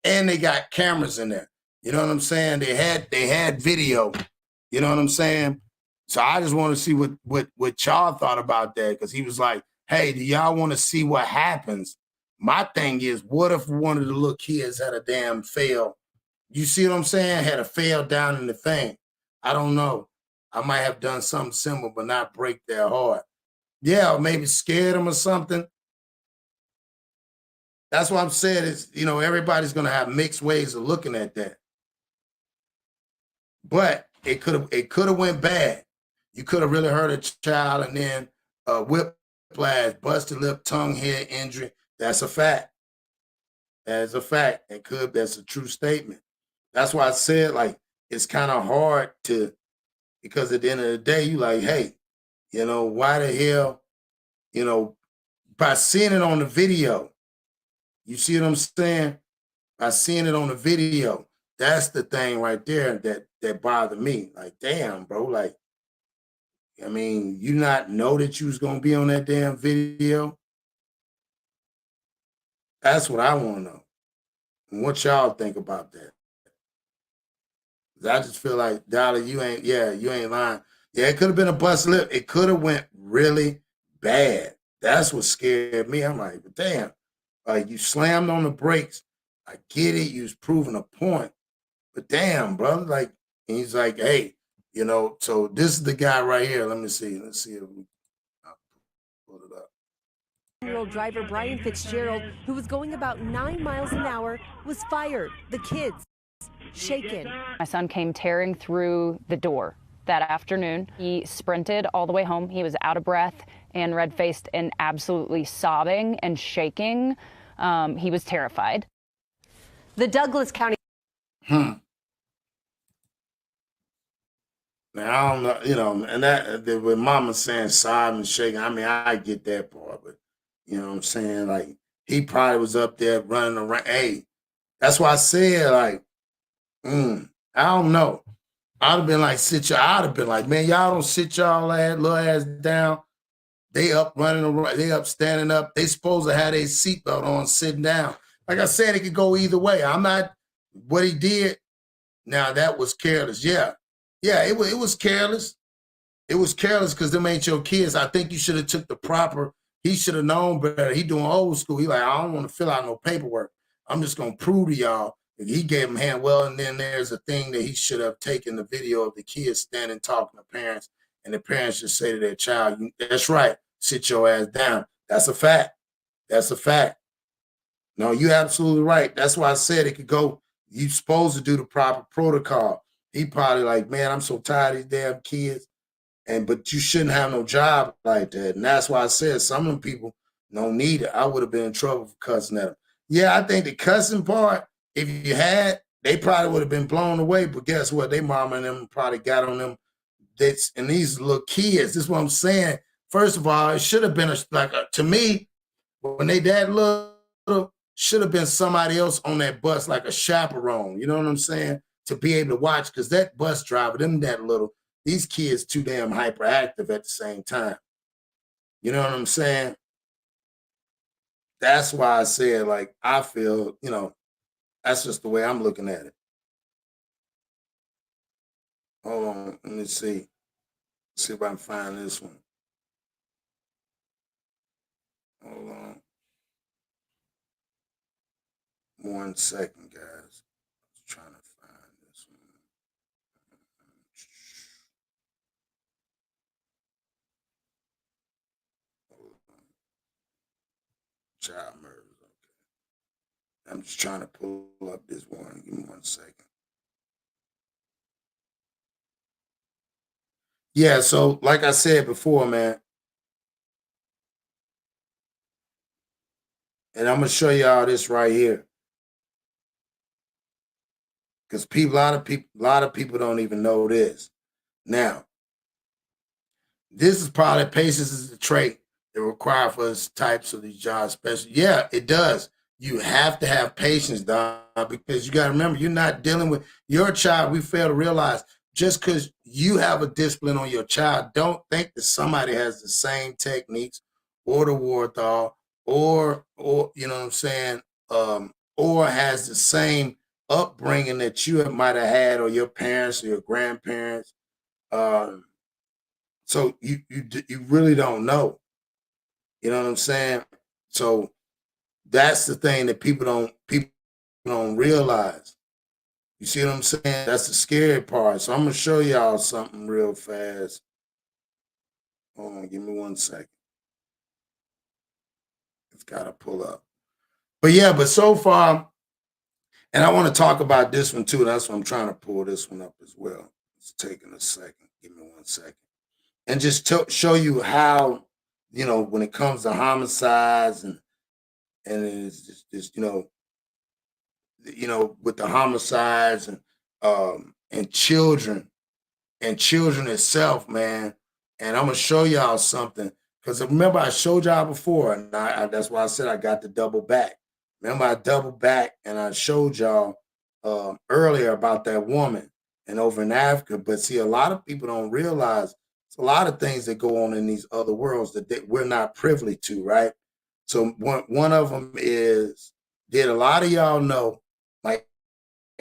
And they got cameras in there. You know what I'm saying? They had video. You know what I'm saying? So I just want to see what y'all thought about that, because he was like, hey, do y'all want to see what happens? My thing is, what if one of the little kids had a damn fail? You see what I'm saying? Had a fail down in the thing. I don't know. I might have done something similar, but not break their heart. Yeah, or maybe scared them or something. That's what I'm saying is, you know, everybody's going to have mixed ways of looking at that. But it could have went bad. You could have really hurt a child and then whiplash, busted lip, tongue, head injury. That's a fact. That's a fact. That's a true statement. That's why I said, like, it's kind of hard to, because at the end of the day, you like, hey, you know, why the hell, you know, by seeing it on the video, you see what I'm saying? By seeing it on the video, that's the thing right there that bothered me. Like, damn, bro, like, I mean, you not know that you was going to be on that damn video? That's what I want to know. And what y'all think about that? I just feel like, Dollar, you ain't lying. Yeah, it could have been a bust lip. It could have went really bad. That's what scared me. I'm like, but damn, like, you slammed on the brakes. I get it. You was proving a point. But damn, brother, like, and he's like, hey, you know, so this is the guy right here. Let me see. Let's see if we pull it up. Year-old driver Brian Fitzgerald, who was going about 9 miles an hour, was fired. The kids shaken. My son came tearing through the door that afternoon. He sprinted all the way home. He was out of breath and red-faced and absolutely sobbing and shaking. He was terrified. The Douglas County. Now, I don't know, you know, and that with Mama saying sobbing and shaking, I mean, I get that part, but you know what I'm saying? Like, he probably was up there running around. Hey, that's why I said, like, I don't know. I'd have been like, I'd have been like, man, y'all don't sit y'all little ass down. They up running around, they up standing up. They supposed to have their seatbelt on sitting down. Like I said, it could go either way. I'm not, what he did, now that was careless. Yeah, it was careless. It was careless because them ain't your kids. I think you should have took the proper, he should have known better. He doing old school. He like, I don't want to fill out no paperwork. I'm just going to prove to y'all. He gave him hand. Well, and then there's a thing that he should have taken the video of the kids standing talking to parents, and the parents just say to their child, that's right, sit your ass down. That's a fact. That's a fact. No, you're absolutely right. That's why I said it could go, you're supposed to do the proper protocol. He probably like, man, I'm so tired of these damn kids. But you shouldn't have no job like that. And that's why I said some of them people don't need it. I would have been in trouble for cussing at them. Yeah, I think the cussing part, if you had, they probably would have been blown away. But guess what? They mama and them probably got on them. And these little kids, this is what I'm saying. First of all, it should have been to me, when they that little, should have been somebody else on that bus, like a chaperone. You know what I'm saying? To be able to watch, because that bus driver, them that little, these kids too damn hyperactive at the same time. You know what I'm saying? That's why I said, like, I feel, you know, that's just the way I'm looking at it. Hold on, let me see. See if I can find this one. Hold on. 1 second, guys. I'm trying to find this one. child murders. Okay. I'm just trying to pull up this one. Give me 1 second. Yeah, so like I said before, man, and I'm gonna show y'all this right here. Because a lot of people don't even know this. Now, this is probably patience is the trait that required for us types of these jobs, especially. Yeah, it does. You have to have patience, Don, because you got to remember, you're not dealing with your child. We fail to realize just because you have a discipline on your child, don't think that somebody has the same techniques or the wherewithal or you know what I'm saying, or has the same upbringing that you might have had, or your parents or your grandparents. So you really don't know. You know what I'm saying? So that's the thing that people don't realize. You see what I'm saying? That's the scary part. So I'm gonna show y'all something real fast. Hold on, give me 1 second. It's gotta pull up. But yeah, but so far, and I want to talk about this one too. That's why I'm trying to pull this one up as well. It's taking a second. Give me 1 second. And just show you how, you know, when it comes to homicides and it's just you know, with the homicides and children itself, man. And I'm gonna show y'all something because remember I showed y'all before, and that's why I said I got to double back. Remember I doubled back and I showed y'all earlier about that woman and over in Africa. But see, a lot of people don't realize it's a lot of things that go on in these other worlds that we're not privy to, right? So one of them is, did a lot of y'all know, like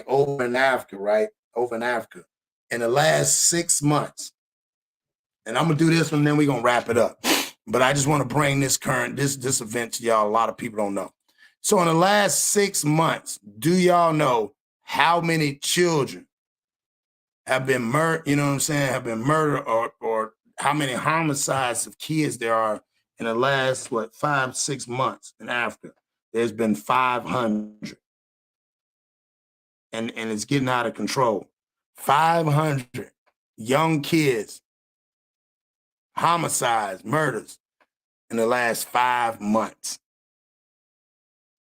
over in Africa, right? Over in Africa, in the last 6 months, and I'm gonna do this one, then we're gonna wrap it up. But I just want to bring this event to y'all. A lot of people don't know. So in the last 6 months, do y'all know how many children have been murdered? You know what I'm saying? Have been murdered, or how many homicides of kids there are in the last 5-6 months in Africa? There's been 500, and it's getting out of control. 500 young kids, homicides, murders in the last 5 months.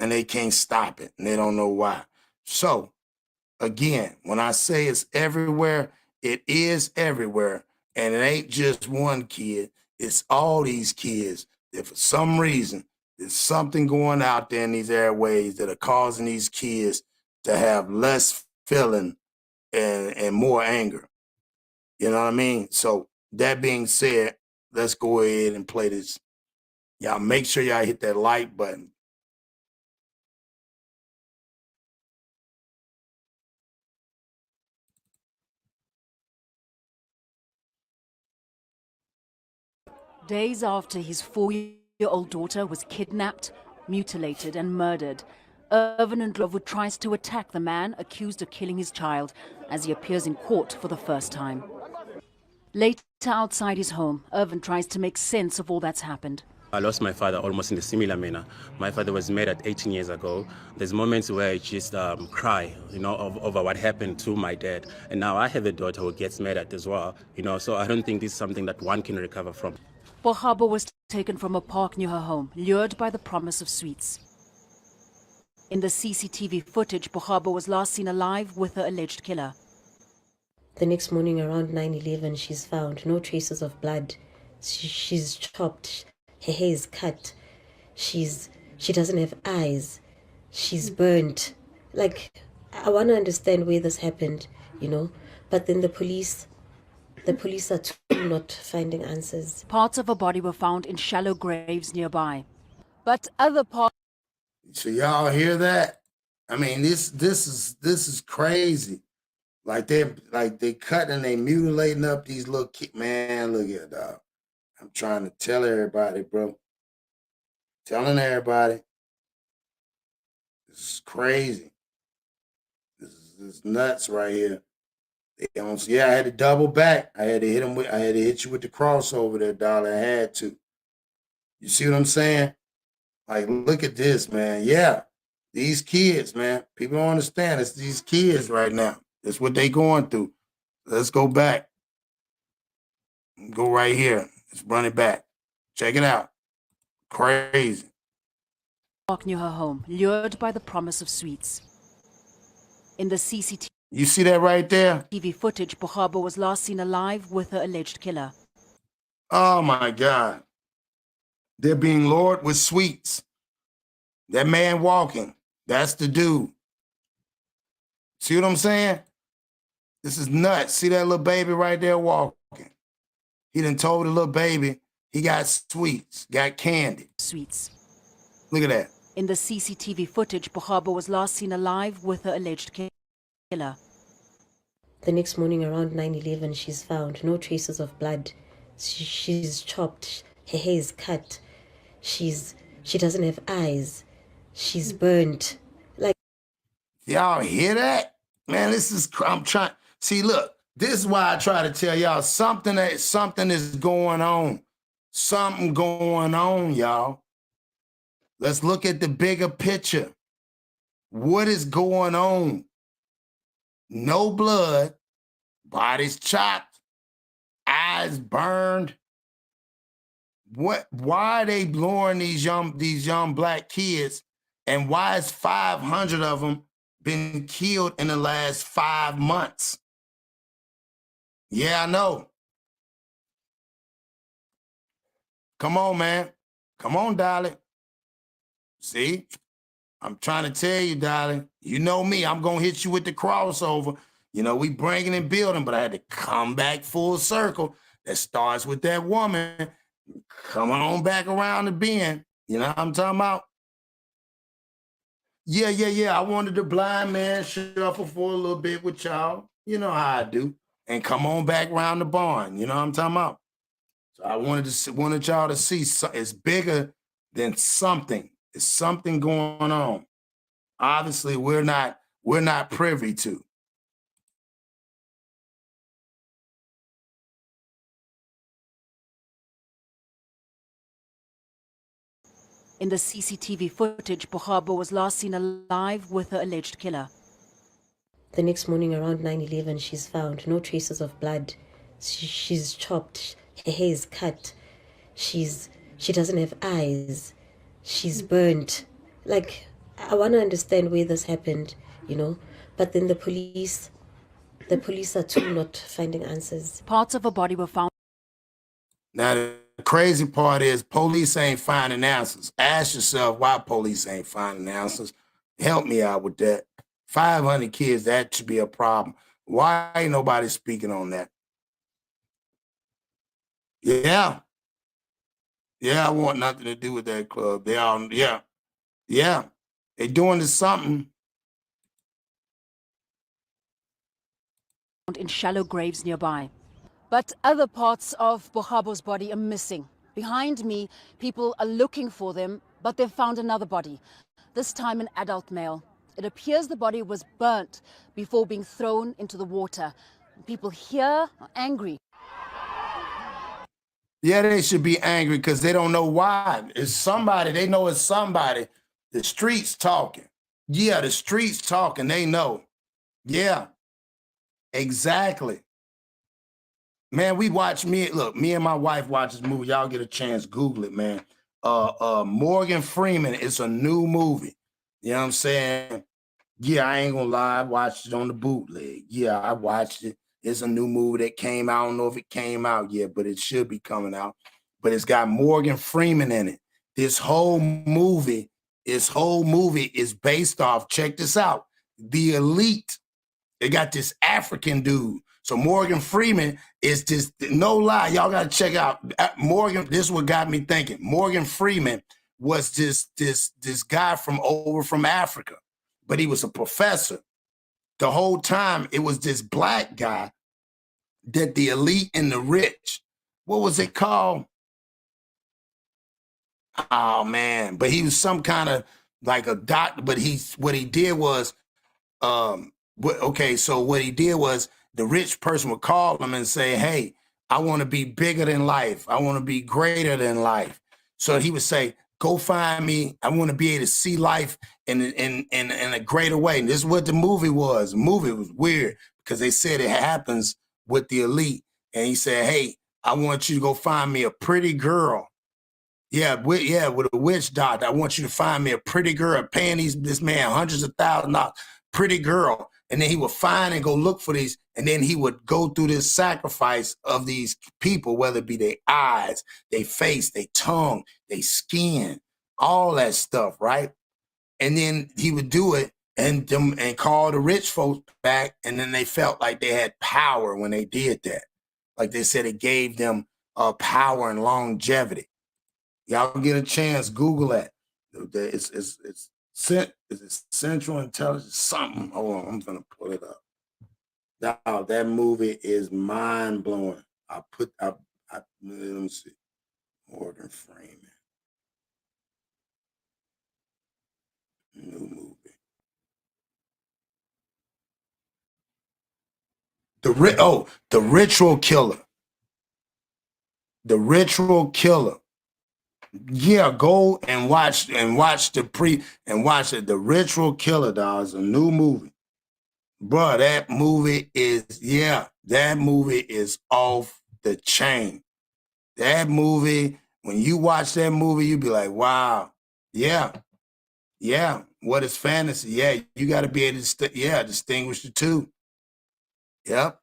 And they can't stop it, and they don't know why. So, again, when I say it's everywhere, it is everywhere. And it ain't just one kid, it's all these kids that for some reason, there's something going out there in these airways that are causing these kids to have less feeling and more anger. You know what I mean? So that being said, let's go ahead and play this. Y'all make sure y'all hit that like button. Days after his 4-year-old daughter was kidnapped, mutilated and murdered, Irvin Ndlovu tries to attack the man accused of killing his child as he appears in court for the first time. Later outside his home, Irvin tries to make sense of all that's happened. I lost my father almost in a similar manner. My father was murdered 18 years ago. There's moments where I just cry, over what happened to my dad. And now I have a daughter who gets murdered as well, so I don't think this is something that one can recover from. Bohaba was taken from a park near her home, lured by the promise of sweets. In the CCTV footage, Bohaba was last seen alive with her alleged killer. The next morning around 9:11, she's found. No traces of blood. She's chopped. Her hair is cut. She doesn't have eyes. She's burnt. Like, I want to understand where this happened, But then the police are too not finding answers. Parts of her body were found in shallow graves nearby. But other parts... So y'all hear that? I mean, this is crazy. Like they cutting and they mutilating up these little kids. Man, look at dog. I'm trying to tell everybody, bro. Telling everybody. This is crazy. This is nuts right here. Yeah, I had to double back. I had to hit you with the crossover there, darling. I had to. You see what I'm saying? Like, look at this, man. Yeah, these kids, man. People don't understand. It's these kids right now. It's what they going through. Let's go back. Go right here. Let's run it back. Check it out. Crazy. Park near her home, lured by the promise of sweets. In the CCTV You see that right there? footage, Bohaba was last seen alive with her alleged killer. Oh my God. They're being lured with sweets. That man walking. That's the dude. See what I'm saying? This is nuts. See that little baby right there walking? He done told the little baby he got sweets, got candy. Sweets. Look at that. In the CCTV footage, Bohaba was last seen alive with her alleged killer. The next morning around 9:11, she's found. No traces of blood. She's chopped. Her hair is cut. She doesn't have eyes. She's burnt. Like, y'all hear that? Man, this is, I'm trying. See, look, this is why I try to tell y'all something is going on. Something going on, y'all. Let's look at the bigger picture. What is going on? No blood, bodies chopped, eyes burned. Why are they luring these young black kids? And why is 500 of them been killed in the last 5 months? Yeah, I know. Come on, man. Come on, darling. See? I'm trying to tell you, darling. You know me. I'm going to hit you with the crossover. You know, we bringing and building, but I had to come back full circle. That starts with that woman. Come on back around the bend. You know what I'm talking about? Yeah. I wanted the blind man shuffle for a little bit with y'all. You know how I do. And come on back around the barn. You know what I'm talking about? So I wanted y'all to see it's bigger than something. It's something going on. Obviously, we're not privy to. In the CCTV footage, Bohaba was last seen alive with her alleged killer. the next morning around 9:11, she's found. No traces of blood. She's chopped. Her hair is cut. She doesn't have eyes. She's burnt. Like, I want to understand where this happened, you know. But then the police are too not finding answers. Parts of her body were found. Now, the crazy part is police ain't finding answers. Ask yourself why police ain't finding answers. Help me out with that. 500 kids, that should be a problem. Why ain't nobody speaking on that? Yeah. Yeah, I want nothing to do with that club. They all, yeah. They doing this something. In shallow graves nearby. But other parts of Bohaba's body are missing. Behind me, people are looking for them, but they've found another body, this time an adult male. It appears the body was burnt before being thrown into the water. People here are angry. Yeah, they should be angry because they don't know why. It's somebody, they know it's somebody. The streets talking. Yeah, the streets talking, they know. Yeah, exactly. Man, we watch me and my wife watch this movie. Y'all get a chance, Google it, man. Morgan Freeman, it's a new movie. You know what I'm saying? Yeah, I ain't gonna lie, I watched it on the bootleg. Yeah, I watched it. It's a new movie that came out. I don't know if it came out yet, but it should be coming out. But it's got Morgan Freeman in it. This whole movie is based off, check this out, The Elite. They got this African dude. So Morgan Freeman is this, no lie, y'all got to check out Morgan. This is what got me thinking. Morgan Freeman was this guy from Africa, but he was a professor. The whole time it was this black guy that the elite and the rich, what was it called? Oh man, but he was some kind of like a doctor, but what he did was, so what he did was the rich person would call him and say, hey, I want to be bigger than life. I want to be greater than life. So he would say, go find me. I want to be able to see life in a greater way. And this is what the movie was. The movie was weird because they said it happens with the elite. And he said, hey, I want you to go find me a pretty girl. With a witch doctor. I want you to find me a pretty girl, paying this man hundreds of thousands of dollars, pretty girl. And then he would find and go look for these. And then he would go through this sacrifice of these people, whether it be their eyes, their face, their tongue, their skin, all that stuff, right? And then he would do it and call the rich folks back. And then they felt like they had power when they did that. Like they said, it gave them power and longevity. Y'all get a chance, Google that. It's Central Intelligence, something. Hold on, I'm gonna pull it up. Now, that movie is mind-blowing. Let me see. Morgan Freeman. New movie. The Ritual Killer. The Ritual Killer. Yeah, go and watch The Ritual Killer, dog. It's a new movie. Bro, that movie is off the chain. That movie, when you watch that movie, you be like, wow, yeah. What is fantasy? Yeah, you got to be able to distinguish the two. Yep.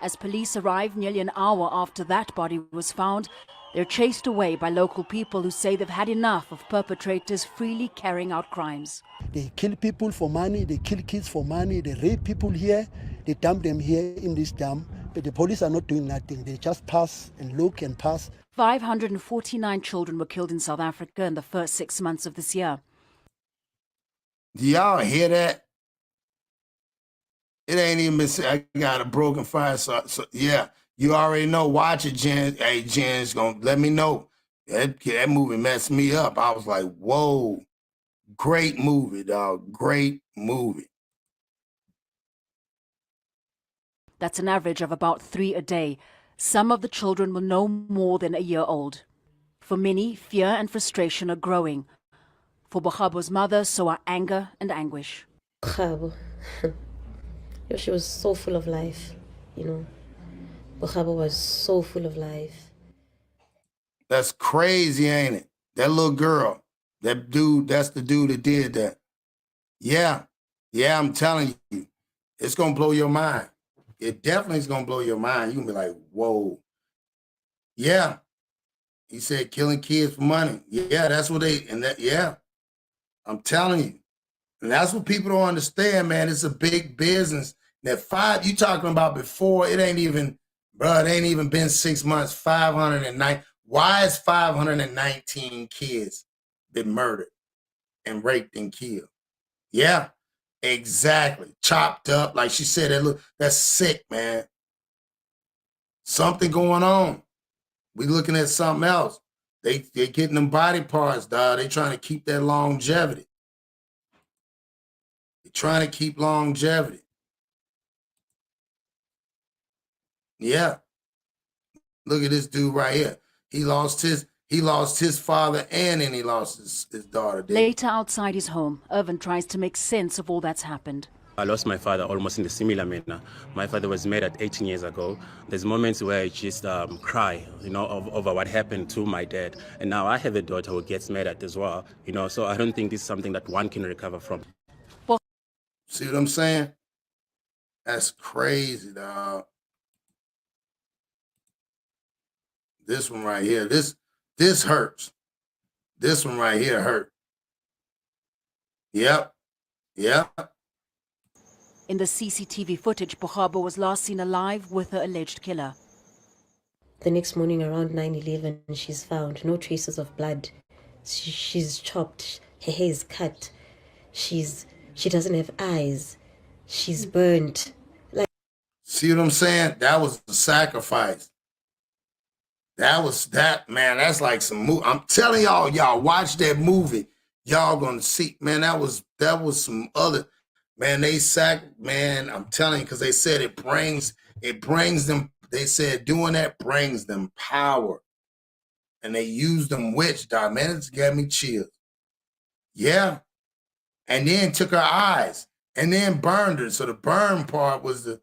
As police arrived nearly an hour after that body was found, they're chased away by local people who say they've had enough of perpetrators freely carrying out crimes. They kill people for money, they kill kids for money, they rape people here, they dump them here in this dam, but the police are not doing nothing. They just pass and look and pass. 549 children were killed in South Africa in the first 6 months of this year. Do y'all hear that? It ain't even been said. I got a broken fire, so yeah. You already know. Watch it, Jen. Hey, Jen's gonna let me know. That movie messed me up. I was like, whoa. Great movie, dog. Great movie. That's an average of about 3 a day. Some of the children were no more than a year old. For many, fear and frustration are growing. For Bogabo's mother, so are anger and anguish. Bogabo. She was so full of life, you know. Bogabo was so full of life. That's crazy, ain't it? That little girl, that dude, that's the dude that did that. Yeah, I'm telling you, it's going to blow your mind. It definitely is going to blow your mind. You're going to be like, whoa. Yeah. He said killing kids for money. Yeah, that's what I'm telling you. And that's what people don't understand, man. It's a big business. That you talking about before, it ain't even been 6 months, 509. Why is 519 kids been murdered and raped and killed? Yeah, exactly. Chopped up, like she said, that's sick, man. Something going on. We looking at something else. They getting them body parts, dog. They trying to keep that longevity. They're trying to keep longevity. Yeah. Look at this dude right here. He lost his father and then he lost his daughter. Later outside his home, Irvin tries to make sense of all that's happened. I lost my father almost in a similar manner. My father was murdered 18 years ago. There's moments where I just cry, over what happened to my dad. And now I have a daughter who gets murdered as well, so I don't think this is something that one can recover from. Well, see what I'm saying? That's crazy, dog. This one right here, this hurts. This one right here hurt. Yep. In the CCTV footage, Bogabo was last seen alive with her alleged killer. The next morning around 9:11, she's found. No traces of blood. She's chopped. Her hair is cut. She doesn't have eyes. She's burnt. See what I'm saying? That was the sacrifice. That's like some movie. I'm telling y'all watch that movie. Y'all gonna see, man, that was some other, man, I'm telling you, because they said it brings them, they said doing that brings them power and they used them witch doctors. Man, it's got me chills. Yeah. And then took her eyes and then burned her. So the burn part was the,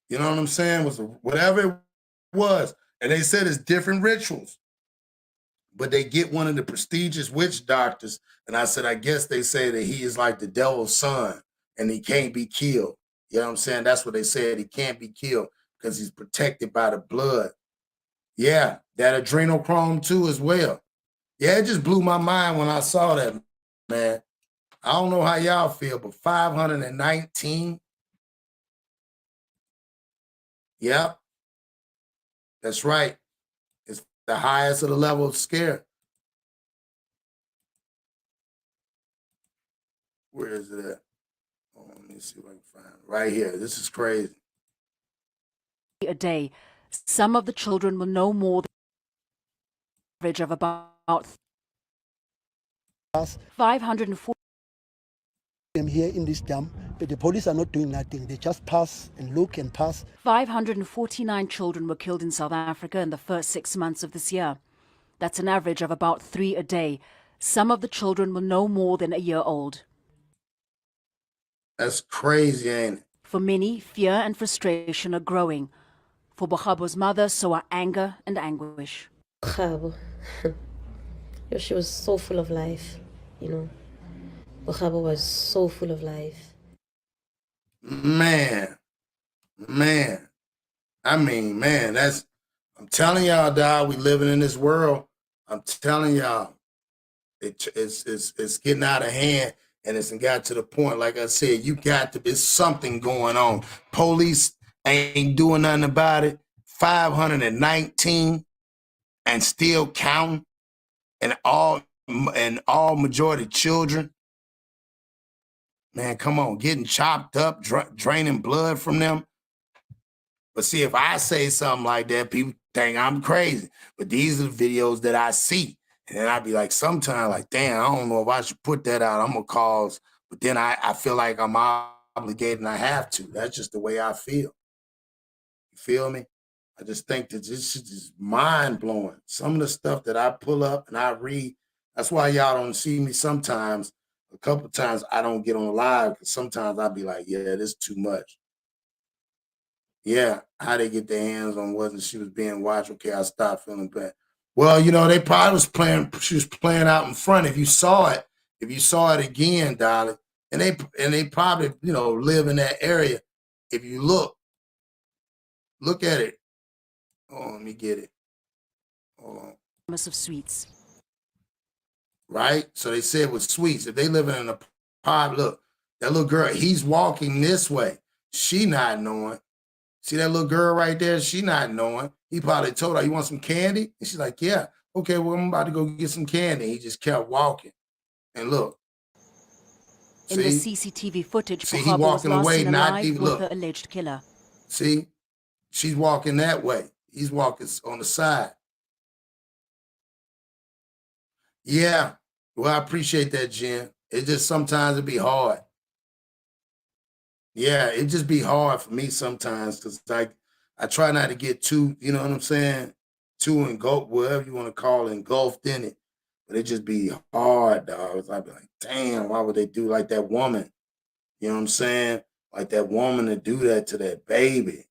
you know what I'm saying, was the, whatever it was. And they said it's different rituals. But they get one of the prestigious witch doctors. And I said, I guess they say that he is like the devil's son and he can't be killed. You know what I'm saying? That's what they said. He can't be killed because he's protected by the blood. Yeah, that adrenochrome too as well. Yeah, it just blew my mind when I saw that, man. I don't know how y'all feel, but 519. Yep, that's right. It's the highest of the level of scare. Where is it at? Oh, let me see if I can find it. Right here. This is crazy. A day. Some of the children will know more than an average of about 540. Them here in this dam, but the police are not doing nothing. They just pass and look and pass. 549 children were killed in South Africa in the first 6 months of this year. That's an average of about 3 a day. Some of the children were no more than a year old. That's crazy, ain't it? For many, fear and frustration are growing. For Bogabo's mother, so are anger and anguish. Bogabo, she was so full of life, you know. Bogabo was so full of life. Man. I mean, man, I'm telling y'all, dog, we living in this world. I'm telling y'all, it's getting out of hand, and it's got to the point, like I said, there's something going on. Police ain't doing nothing about it. 519 and still counting, and all majority children. Man, come on, getting chopped up, draining blood from them. But see, if I say something like that, people think I'm crazy. But these are the videos that I see. And then I'd be like, sometimes like, damn, I don't know if I should put that out. I'm going to cause. But then I feel like I'm obligated and I have to. That's just the way I feel. You feel me? I just think that this shit is mind-blowing. Some of the stuff that I pull up and I read, that's why y'all don't see me sometimes. A couple of times I don't get on live because sometimes I'll be like, yeah, this is too much. Yeah, how they get their hands on wasn't she was being watched. Okay, I stopped feeling bad. Well, you know, they probably she was playing out in front. If you saw it again, darling, and they probably, you know, live in that area. If you look at it. Oh, let me get it. Hold on. Promise of sweets. Right? So they said with sweets, if they living in a pod, look, that little girl, he's walking this way. She not knowing. See that little girl right there? She not knowing. He probably told her, you want some candy? And she's like, yeah. Okay, well, I'm about to go get some candy. He just kept walking. And look. In the CCTV footage, he walking away, not even with the alleged killer. See? She's walking that way. He's walking on the side. Yeah. Well, I appreciate that, Jen. It just sometimes it be hard. Yeah, it just be hard for me sometimes because I try not to get too, you know what I'm saying, too engulfed, whatever you want to call it, engulfed in it. But it just be hard, dog. I'd be like, damn, why would they do like that woman? You know what I'm saying? Like that woman to do that to that baby.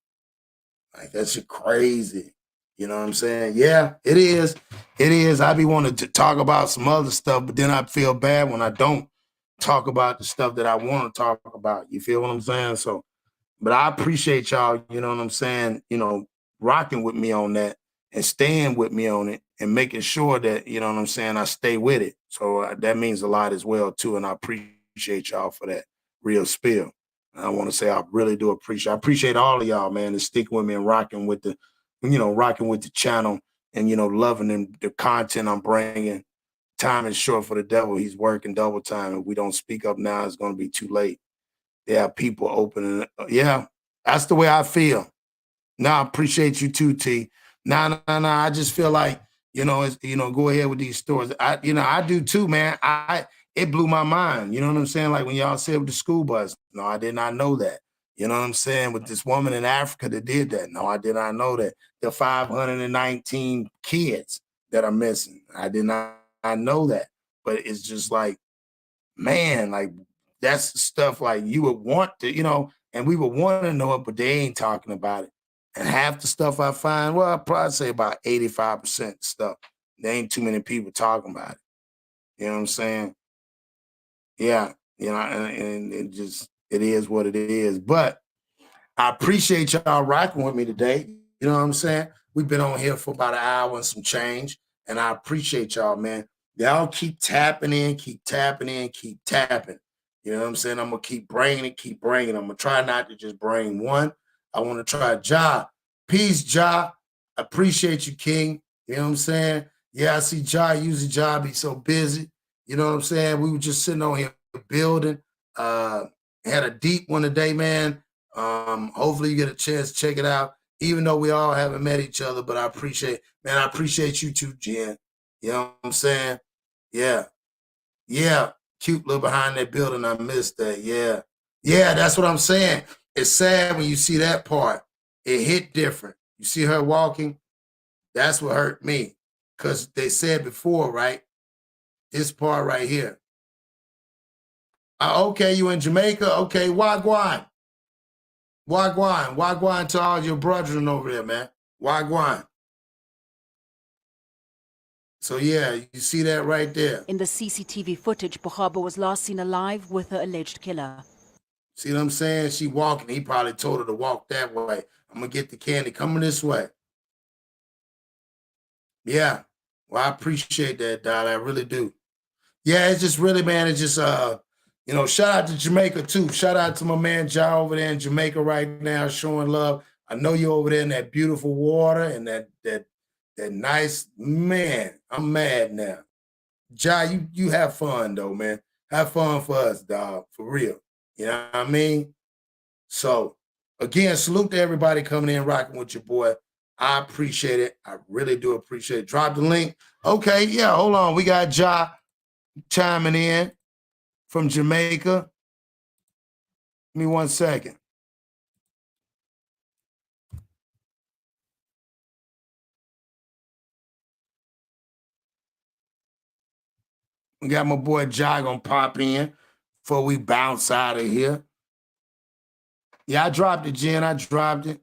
Like that shit crazy. You know what I'm saying? Yeah, it is. It is. I be wanting to talk about some other stuff, but then I feel bad when I don't talk about the stuff that I want to talk about. You feel what I'm saying? So, but I appreciate y'all, you know what I'm saying, you know, rocking with me on that and staying with me on it and making sure that, you know what I'm saying, I stay with it. So that means a lot as well, too. And I appreciate y'all for that real spill. And I want to say I really do appreciate. I appreciate all of y'all, man, and sticking with me and rocking with the, you know, rocking with the channel and, you know, loving the content I'm bringing. Time is short for the devil. He's working double time. If we don't speak up now, it's going to be too late. There are people opening. Yeah, that's the way I feel. Now, I appreciate you too, T. No. I just feel like, you know, it's, you know, go ahead with these stories. I do too, man. It blew my mind. You know what I'm saying? Like when y'all said with the school bus. No, I did not know that. You know what I'm saying? With this woman in Africa that did that. No, I did not know that. The 519 kids that are missing. I did not know that, but it's just like, man, like that's stuff like you would want to, you know, and we would want to know it, but they ain't talking about it. And half the stuff I find, well, I'd probably say about 85% stuff, there ain't too many people talking about it. You know what I'm saying? Yeah, you know, and it just, it is what it is. But I appreciate y'all rocking with me today. You know what I'm saying? We've been on here for about an hour and some change, and I appreciate y'all, man. Y'all keep tapping in, keep tapping in, keep tapping. You know what I'm saying? I'm going to keep bringing it, keep bringing it. I'm going to try not to just bring one. I want to try Ja. Peace, Ja. Appreciate you, King. You know what I'm saying? Yeah, I see Ja. Usually Ja be so busy. You know what I'm saying? We were just sitting on here building. Had a deep one today, man. Hopefully you get a chance to check it out, even though we all haven't met each other, but I appreciate you too, Jen. You know what I'm saying? Yeah. Yeah. Cute little behind that building. I missed that. Yeah. Yeah, that's what I'm saying. It's sad when you see that part. It hit different. You see her walking? That's what hurt me. Because they said before, right? This part right here. Okay, you in Jamaica? Okay, Wagwan. Wagwan. Wagwan to all your brethren over there, man. Wagwan. So, yeah, you see that right there. In the CCTV footage, Bohaba was last seen alive with her alleged killer. See what I'm saying? She walking. He probably told her to walk that way. I'm going to get the candy coming this way. Yeah. Well, I appreciate that, Dad. I really do. Yeah, it's just really, man, it's just, you know, shout out to Jamaica, too. Shout out to my man, Ja, over there in Jamaica right now, showing love. I know you're over there in that beautiful water and that nice, man, I'm mad now. Ja, you have fun, though, man. Have fun for us, dog, for real. You know what I mean? So, again, salute to everybody coming in, rocking with your boy. I appreciate it. I really do appreciate it. Drop the link. Okay, yeah, hold on. We got Ja chiming in from Jamaica. Give me 1 second. We got my boy Ja gonna pop in before we bounce out of here. Yeah, I dropped it, Jen. I dropped it.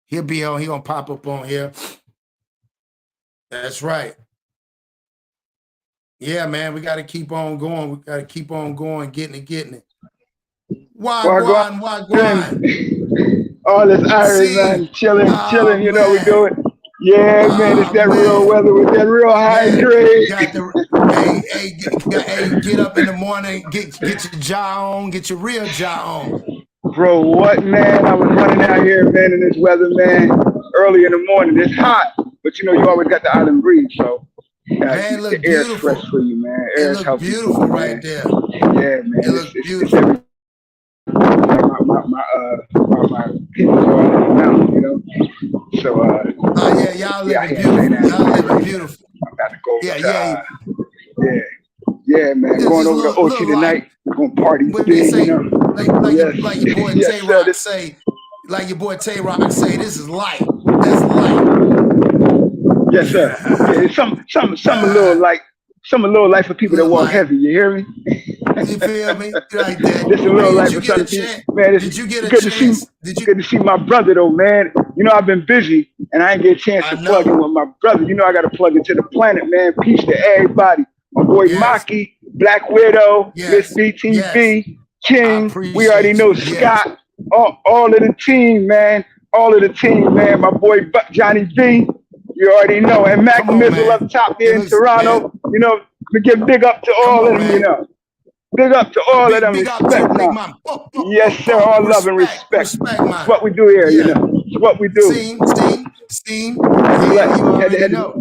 He'll be on. He gonna pop up on here. That's right. Yeah, man, we got to keep on going. We got to keep on going, getting it. Wagwan. All this Irish, man, chilling, you know we do it. Yeah, man, it's that real weather with that real high grade. Get up in the morning, get your jaw on, get your real jaw on. Bro, what, man? I was running out here, man, in this weather, man, early in the morning. It's hot, but you know, you always got the island breeze, so man, the air's fresh for you, man. Air's healthy beautiful for you, right man. There. Yeah, man. It looks beautiful. My people are on the mountain, you know. So yeah, y'all living beautiful. Y'all living beautiful. I'm about to go yeah, man. Going over to OT tonight. We're gonna party big, you know. Like your boy Tay Rock say, like your boy Tay Rock say, this is light. That's light. Yes, sir. Yeah, some a little light for people that walk heavy. You hear me? You feel me? Like that. This a little light for some people. Man, did you get a chance? Good to see my brother though, man. You know I've been busy and I ain't get a chance to plug in with my brother. You know I got to plug into the planet, man. Peace to everybody. My boy Maki, Black Widow, Miss BTV, King. We already know Scott. All of the team, man. All of the team, man. My boy Johnny V. You already know. And Mac Mizzle up top there in Toronto. You know, we give big up to all of them, you know. Big up to all of them. Respect, man. Yes, sir. All love and respect. It's what we do here, you know. It's what we do. Steam.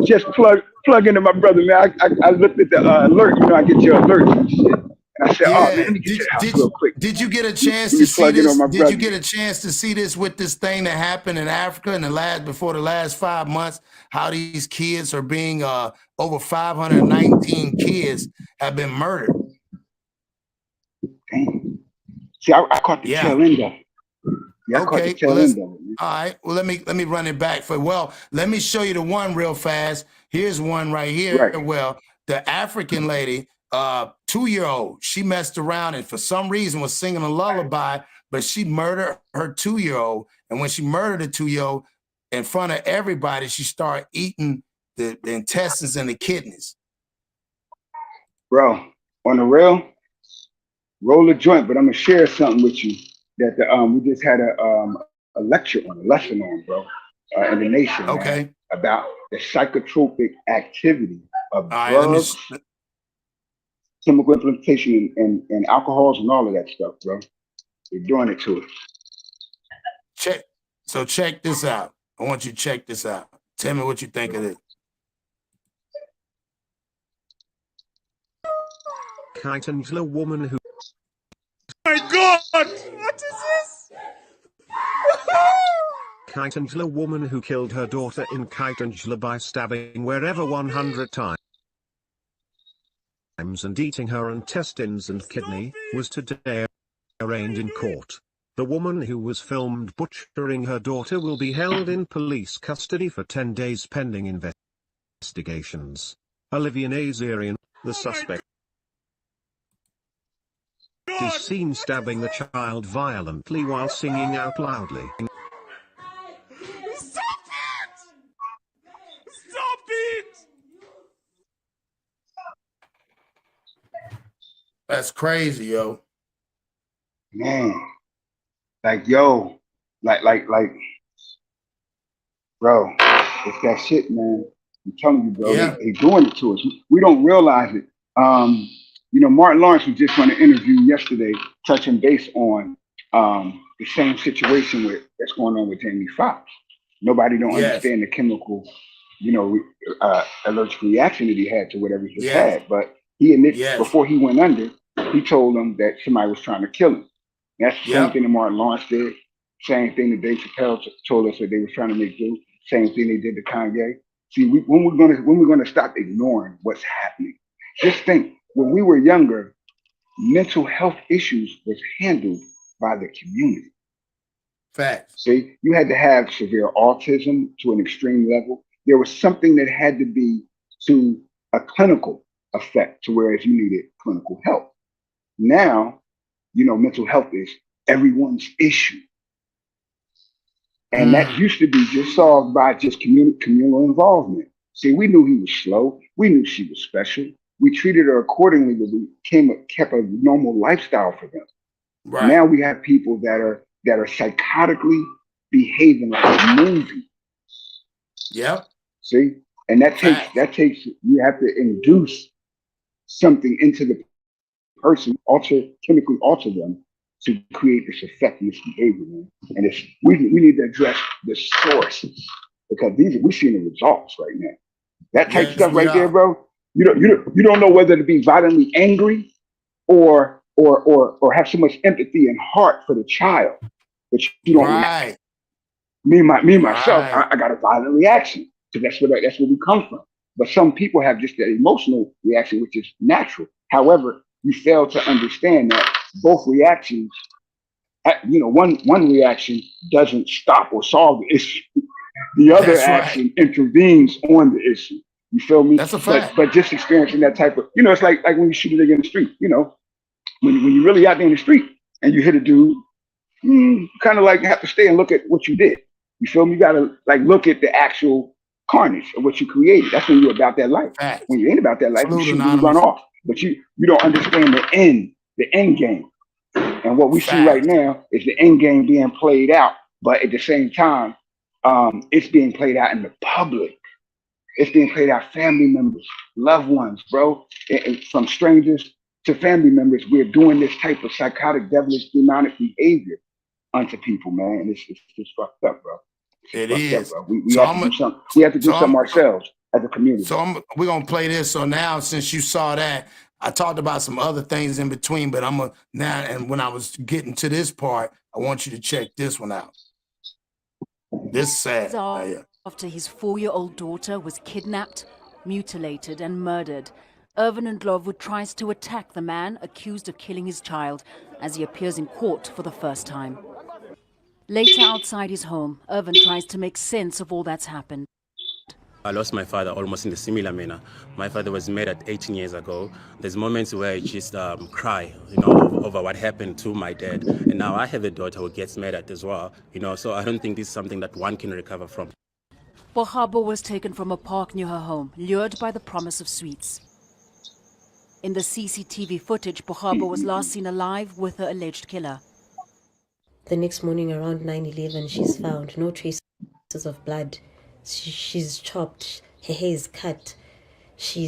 Just plug into my brother, man. I looked at the alert. You know, I get your alerts and shit. And I said, oh, man, let me get your house real quick. Did you get a chance to see this? Did you get a chance to see this with this thing that happened in Africa before the last 5 months? How these kids are being over 519 kids have been murdered. Damn. See, I caught the tail end of it. Yeah, okay. All right. Well, let me run it back let me show you the one real fast. Here's one right here. Right. Well, the African lady, 2-year-old, she messed around and for some reason was singing a lullaby, but she murdered her 2-year-old. And when she murdered the 2-year-old in front of everybody, she started eating the intestines and the kidneys. Bro, on the real, roll a joint, but I'm gonna share something with you that we just had a lecture on, a lesson on, bro, in the nation, man, about the psychotropic activity of drugs, chemical implementation, and alcohols and all of that stuff, bro. They're doing it to us. Check this out. I want you to check this out. Tell me what you think of it. Kaitangela woman who... My God! What is this? Kaitangela woman who killed her daughter in Kaitangela by stabbing wherever 100 times and eating her intestines and kidney, was today arraigned in court. The woman who was filmed butchering her daughter will be held in police custody for 10 days pending investigations. Olivia Nazarian, the suspect, is seen stabbing the child violently while singing out loudly. Stop it! Stop it! That's crazy, yo. Man, like, yo, like, bro, it's that shit, man. I'm telling you, bro, they doing it to us. We don't realize it. You know, Martin Lawrence was just on an interview yesterday, touching base on the same situation that's going on with Jamie Foxx. Nobody don't understand the chemical, you know, allergic reaction that he had to whatever he had. But he admitted before he went under, he told them that somebody was trying to kill him. That's the same thing that Martin Lawrence did. Same thing that Dave Chappelle told us that they were trying to make do. Same thing they did to Kanye. See, when we're gonna stop ignoring what's happening? Just think, when we were younger, mental health issues was handled by the community. Facts. See, you had to have severe autism to an extreme level. There was something that had to be to a clinical effect to whereas you needed clinical help. Now, you know, mental health is everyone's issue. And that used to be just solved by just communal involvement. See, we knew he was slow. We knew she was special. We treated her accordingly, but we kept a normal lifestyle for them. Right. Now we have people that are psychotically behaving like a movie. Yep. See? And that takes you have to induce something into the person, chemically alter them to create this effect, this behavior, man. And we need to address the source because we're seeing the results right now. That type of stuff right there, bro. You don't know whether to be violently angry or have so much empathy and heart for the child, but you don't. Right. Myself, I got a violent reaction because that's where we come from. But some people have just an emotional reaction, which is natural. However, you fail to understand that both reactions, you know, one reaction doesn't stop or solve the issue. The other action intervenes on the issue. You feel me? That's a fact. But just experiencing that type of, you know, it's like when you shoot a nigga in the street, you know, when you're really out there in the street and you hit a dude, you kind of like have to stay and look at what you did. You feel me? You got to like look at the actual carnage of what you created. That's when you're about that life. Fact. When you ain't about that life, you shoot and run off. But you don't understand the end game. And what we see right now is the end game being played out. But at the same time, it's being played out in the public. It's being played out family members, loved ones, bro. And from strangers to family members, we're doing this type of psychotic, devilish, demonic behavior unto people, man. And it's just fucked up, bro. It is. Up, bro. We have to do something. We have to do something ourselves as a community. So we're gonna play this. So now, since you saw that, I talked about some other things in between, but and when I was getting to this part, I want you to check this one out. This is sad. After his 4-year-old daughter was kidnapped, mutilated, and murdered, Irvin Ndlovu tries to attack the man accused of killing his child as he appears in court for the first time. Later outside his home, Irvin tries to make sense of all that's happened. I lost my father almost in a similar manner. My father was murdered 18 years ago. There's moments where I just cry, over what happened to my dad. And now I have a daughter who gets murdered as well, so I don't think this is something that one can recover from. Bohabo was taken from a park near her home, lured by the promise of sweets. In the CCTV footage, Bohabo was last seen alive with her alleged killer. The next morning around 9:11, she's found. No traces of blood. She's chopped. Her hair is cut. She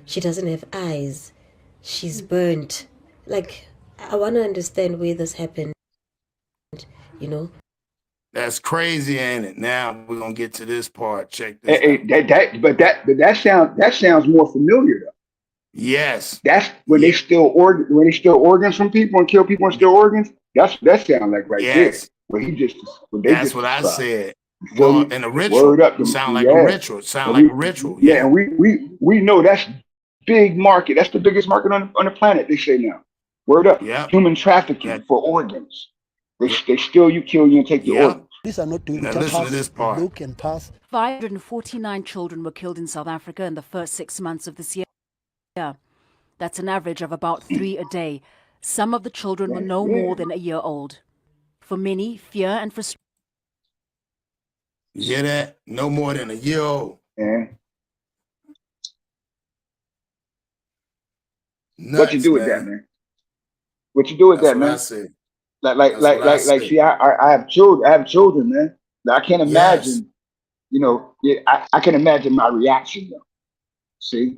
doesn't have eyes. She's burnt. Like, I want to understand where this happened, you know? That's crazy, ain't it? Now we're gonna get to this part. Check this But that sounds more familiar though. Yes. That's when they steal organs from people and kill people and steal organs. That sounds like there. Where he just that's what I said. Word, and a ritual. Word up. Sound like a ritual. Sound like a ritual. Yeah, and we know that's big market. That's the biggest market on the planet, they say now. Word up. Yep. Human trafficking for organs. They steal you, kill you, and take your organs. These are not doing now just listen pass, to this part. Look and pass. 549 children were killed in South Africa in the first 6 months of this year. That's an average of about 3 a day. Some of the children were no more than a year old. For many, fear and frustration. You hear that? No more than a year old. Yeah. Nuts, what you do with that, man? What you do with that, man? I said. Like, see, I have children. I have children, man. I can't imagine. I can imagine my reaction though. See,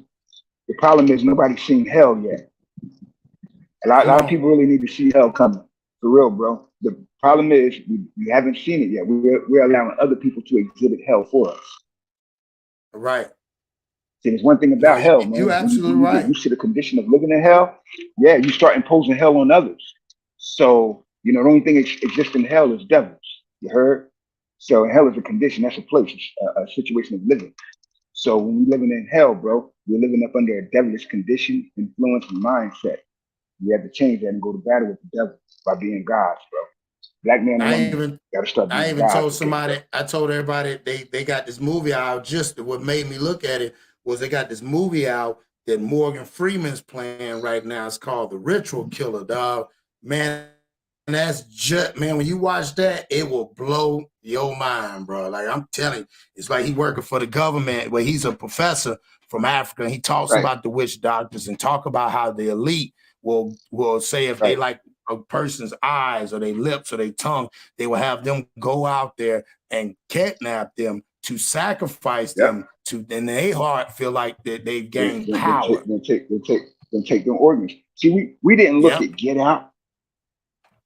the problem is nobody's seen hell yet. A lot of people really need to see hell coming, for real, bro. The problem is we haven't seen it yet. We're allowing other people to exhibit hell for us. Right. See, there's one thing about hell, man. You're absolutely right. You see the condition of living in hell. Yeah, you start imposing hell on others. So, the only thing that exists in hell is devils. You heard? So hell is a condition. That's a place, a situation of living. So when we're living in hell, bro, we're living up under a devilish condition, influence, and mindset. We have to change that and go to battle with the devil by being gods, bro. Black man and woman gotta start being I even gods told again, somebody, I told everybody they got this movie out. Just what made me look at it was they got this movie out that Morgan Freeman's playing right now. It's called The Ritual Killer, dog. Man, that's just, man, when you watch that, it will blow your mind, bro. Like, I'm telling you, it's like he working for the government, where he's a professor from Africa, and he talks about the witch doctors and talk about how the elite will say if they like a person's eyes or their lips or their tongue, they will have them go out there and kidnap them to sacrifice them to, and their heart feel like that they've gained power. They take their organs. See, we didn't look at Get Out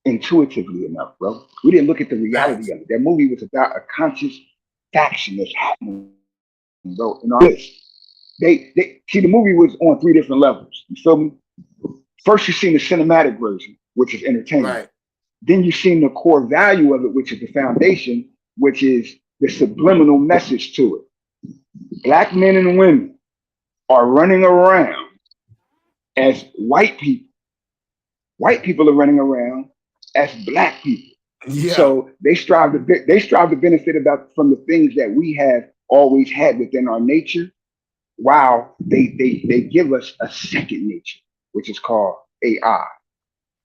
intuitively enough, bro. We didn't look at the reality of it. That movie was about a conscious faction that's happening, bro. And all this. They see, the movie was on 3 different levels. You feel me? First, you seen the cinematic version, which is entertainment. Right. Then you seen the core value of it, which is the foundation, which is the subliminal message to it. Black men and women are running around as white people. White people are running around as black people. Yeah. So they strive to benefit from the things that we have always had within our nature, while they give us a second nature, which is called AI,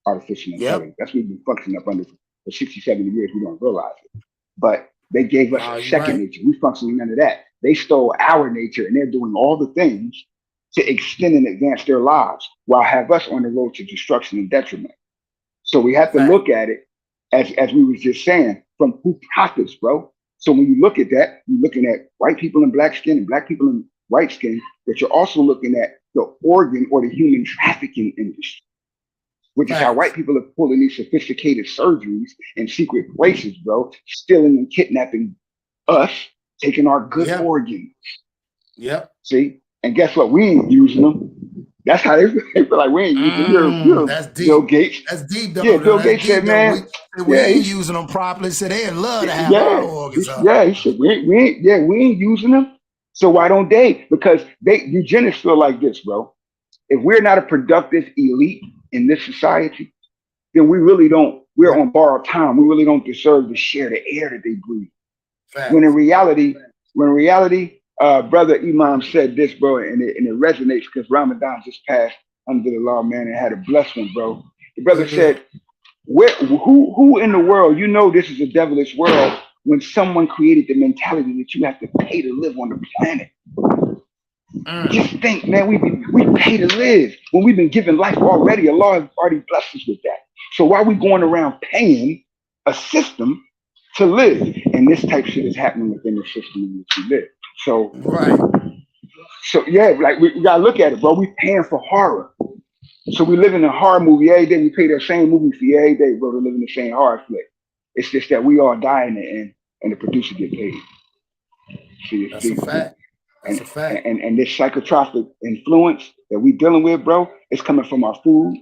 artificial intelligence. That's what we've been functioning up under for 60, 70 years. We don't realize it. But they gave us a second nature. We functioning under that. They stole our nature, and they're doing all the things to extend and advance their lives while have us on the road to destruction and detriment. So we have to look at it, as we was just saying, from who profits, bro. So when you look at that, you're looking at white people in black skin and black people in white skin, but you're also looking at the organ or the human trafficking industry, which is how white people are pulling these sophisticated surgeries in secret places, bro, stealing and kidnapping us, taking our good organs. Yep. See? And guess what? We ain't using them. That's how they feel like we ain't using them. That's deep. Bill Gates. That's deep, though. Yeah, Bill Gates said, man. We ain't using them properly. Said they'd love to have our organs. He said, we ain't using them. So why don't they? Because eugenics feel like this, bro. If we're not a productive elite in this society, then we really don't, we're on borrowed time. We really don't deserve to share the air that they breathe. When in reality, Brother Imam said this, bro, and it resonates because Ramadan just passed under the law, man, and had a blessed one, bro. The brother said, who in the world, you know this is a devilish world when someone created the mentality that you have to pay to live on the planet. Just think, man, we pay to live when we've been given life already. Allah has already blessed us with that. So why are we going around paying a system to live? And this type of shit is happening within the system in which we live. So yeah, like we gotta look at it, bro. We paying for horror. So we live in a horror movie every day. We pay that same movie fee every day, bro, to live in the same horror flick. It's just that we all die in the end and the producer get paid. See, that's a fact. That's a fact. And this psychotropic influence that we dealing with, bro, it's coming from our food,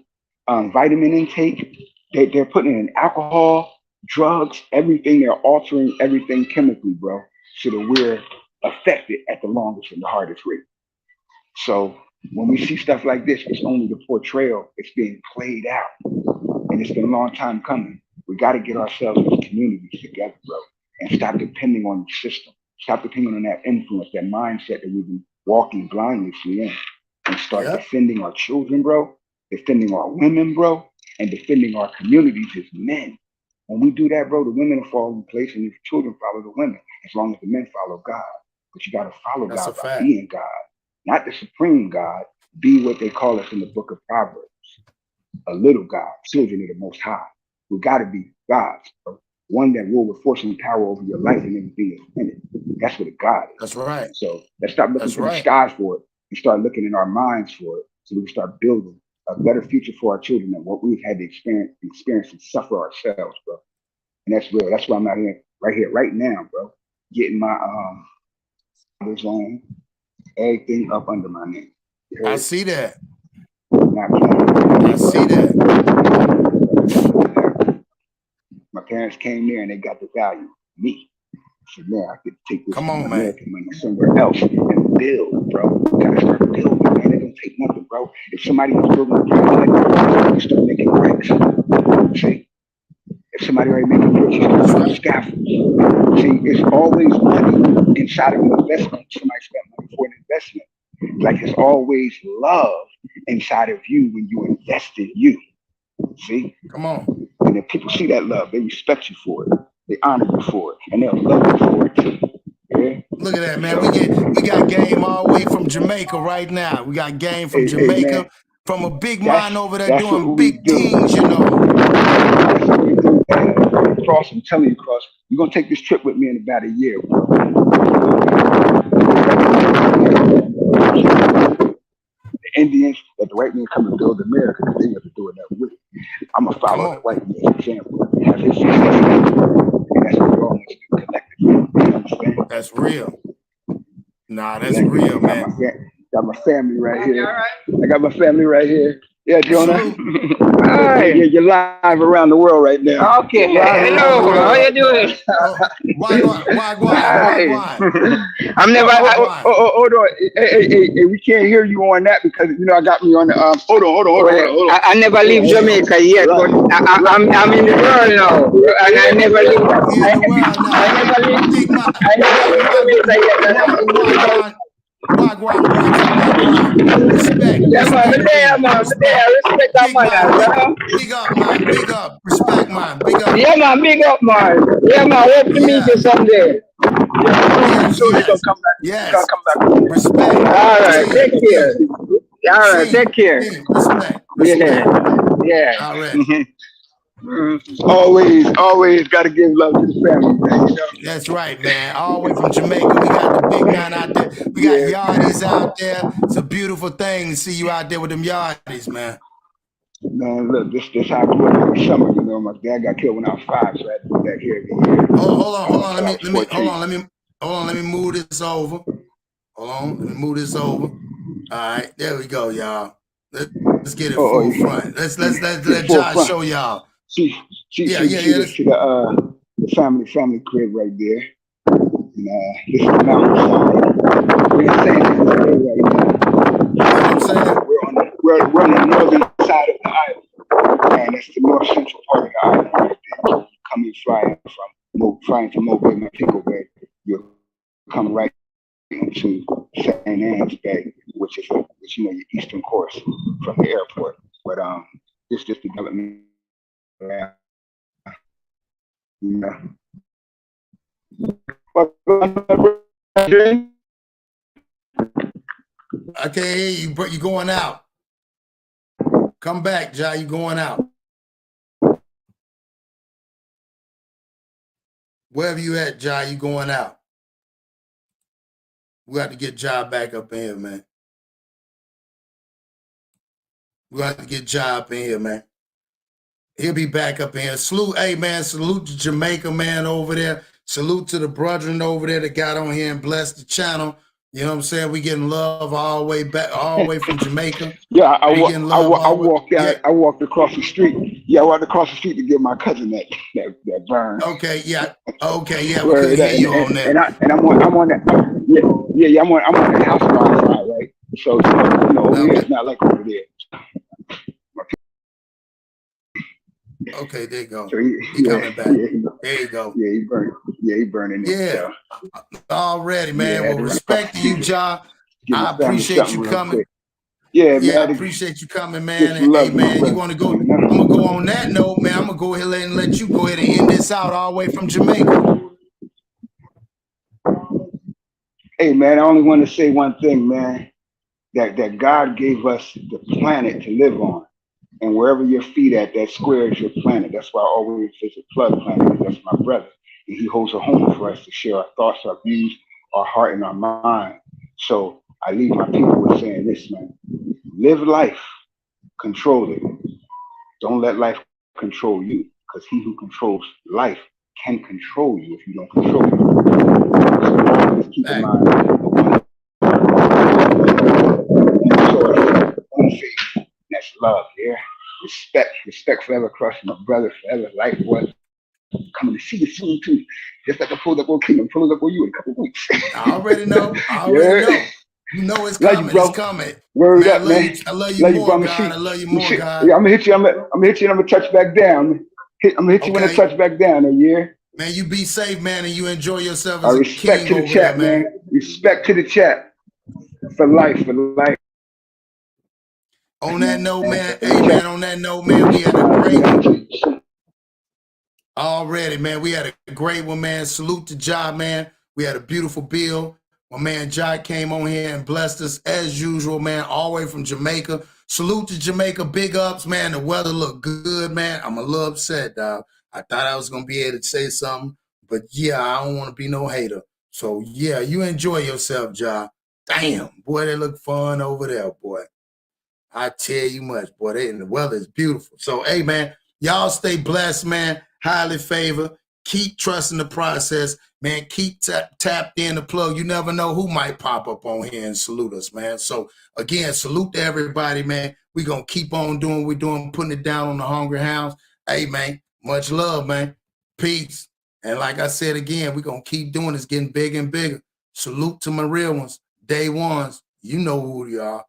vitamin intake. They're putting in alcohol, drugs, everything. They're altering everything chemically, bro, so that we're affected at the longest and the hardest rate. So when we see stuff like this, it's only the portrayal. It's being played out. And it's been a long time coming. We got to get ourselves as communities together, bro, and stop depending on the system. Stop depending on that influence, that mindset that we've been walking blindlessly in, and start defending our children, bro, defending our women, bro, and defending our communities as men. When we do that, bro, the women will fall in place and the children follow the women, as long as the men follow God. But you got to follow God by being God, not the supreme God. Be what they call us in the book of Proverbs, a little God, children of the Most High. We got to be gods, bro. One that rule with force and power over your life and everything is in it. That's what a God is. That's right. So let's stop looking to the skies for it and start looking in our minds for it, so we can start building a better future for our children than what we've had to experience and suffer ourselves, bro. And that's real. That's why I'm out here, right now, bro, getting my on everything up under my name. I see that. I see that. My parents came there and they got the value. Me. So now I could take this American money somewhere else and build, bro. Gotta start building, man. It don't take nothing, bro. If somebody was building a project, you start making bricks. See? If somebody already making bricks, you start building scaffolds. See, it's always money inside of an investment. Somebody spent money for an investment. Like it's always love inside of you when you invest in you. See? Come on. And if people see that love, they respect you for it. They honor you for it. And they'll love you for it too. Yeah? Look at that, man. We got game all the way from Jamaica right now. We got game from Jamaica, from a big mind over there doing big things, you know. That's what we do, man. Cross, I'm telling you, Cross, you're going to take this trip with me in about a year, bro. The Indians, that the white men come and build America, because they have to do it that way. I'm going to follow the white man's example. Have his success. And that's what we all need to do collectively. You understand? That's real. Nah, that's real, man. Got my family right here. I got my family right here. Yeah, Jonah. Hi. You're live around the world right now. Okay. Hello. How are you doing? Why? I'm never. Hold on. Hey, we can't hear you on that because I got me on the. Hold on. I never leave Jamaica yet, but I'm in the world now, and I never leave. I never leave Jamaica yet. Respect. Yeah, man. Respect that man. Big up, man. Big up. Respect, man. Big up. Yeah, man. Big up, man. Yeah, man. Hope to meet you someday. Yes. Come back. Respect. All right. Take care. All right. Take care. Respect. Yeah. All right. Always got to give love to the family, man. You know? That's right, man. All the way from Jamaica, we got the big man out there. We got yardies out there. It's a beautiful thing to see you out there with them yardies, man. Man, look, this how I grew up every summer. My dad got killed when I was 5, so I had to be back here every year. Hold on. Let me move this over. Hold on. Let me move this over. All right, there we go, y'all. Let's get it full front. Let's let Josh show y'all. See this to the family crib right there. And this is the mountainside. We're in San Diego right now. We're on the northern side of the island. And that's the north central part of the island right there. So you come in flying to Mobile, Montego Bay, you'll come right to St. Anne's Bay, which is your eastern course from the airport. But this development, you know. I can't hear you, but you're going out. Come back, Jai. You're going out. Wherever you at, Jai, you going out. We got to get Jai back up in here, man. We got to get Jai up in here, man. He'll be back up in here. Salute, hey, man, salute to Jamaica, man, over there. Salute to the brethren over there that got on here and blessed the channel. You know what I'm saying? We getting love all the way back, all the way from Jamaica. Yeah, I walked out. Yeah. I walked across the street. Yeah, I walked across the street to give my cousin that burn. Okay, yeah. Okay, yeah. We couldn't hear you on that. And I'm on that. Yeah. I'm on the house side, right? So over here it's not like over there. Okay, there you go. So he coming back. There you go. Yeah, he burning it. Yeah. Already, man. Yeah, well, respect to you, John. I family appreciate you something real coming. quick. Yeah, Yeah, man. I appreciate you coming, man. And hey, man, you want to go? I'm gonna go on that note, man. I'm gonna go ahead and let you go ahead and end this out all the way from Jamaica. Hey, man, I only want to say one thing, man. That God gave us the planet to live on. And wherever your feet at, that square is your planet. That's why I always visit Plug Planet. That's my brother. And he holds a home for us to share our thoughts, our views, our heart, and our mind. So I leave my people with saying this, man. Live life, control it. Don't let life control you, because he who controls life can control you if you don't control it. So always keep in mind, that's love, yeah. Respect forever, crushing my brother forever, life was coming to see you soon too. Just like I pulled up on King, I'm pulling up on you in a couple of weeks. I already know. Know. You know it's coming. You, it's coming. Word up, man. I love you more, God. I love you more, God. Yeah, I'm gonna hit you. I'm gonna hit you, and I'm gonna touch back down. I'm gonna hit you when I touch back down. Yeah. Man, you be safe, man, and you enjoy yourself as a respect king to the chat, there, man. Respect to the chat for life, On that note, man, hey, man, on that note, man, we had a great one. Already, man, we had a great one, man. Salute to Jai, man. We had a beautiful bill. My man Jai came on here and blessed us as usual, man, all the way from Jamaica. Salute to Jamaica, big ups, man. The weather looked good, man. I'm a little upset, dog. I thought I was going to be able to say something, but yeah, I don't want to be no hater. So yeah, you enjoy yourself, Jai. Damn, boy, they look fun over there, boy. I tell you much, boy. And the weather is beautiful. So, hey, man, y'all stay blessed, man. Highly favored. Keep trusting the process, man. Keep tapped in the plug. You never know who might pop up on here and salute us, man. So, again, salute to everybody, man. We're going to keep on doing what we're doing, putting it down on the Hungry Hounds. Hey, man, much love, man. Peace. And like I said again, we're going to keep doing this, getting bigger and bigger. Salute to my real ones, day ones. You know who you are.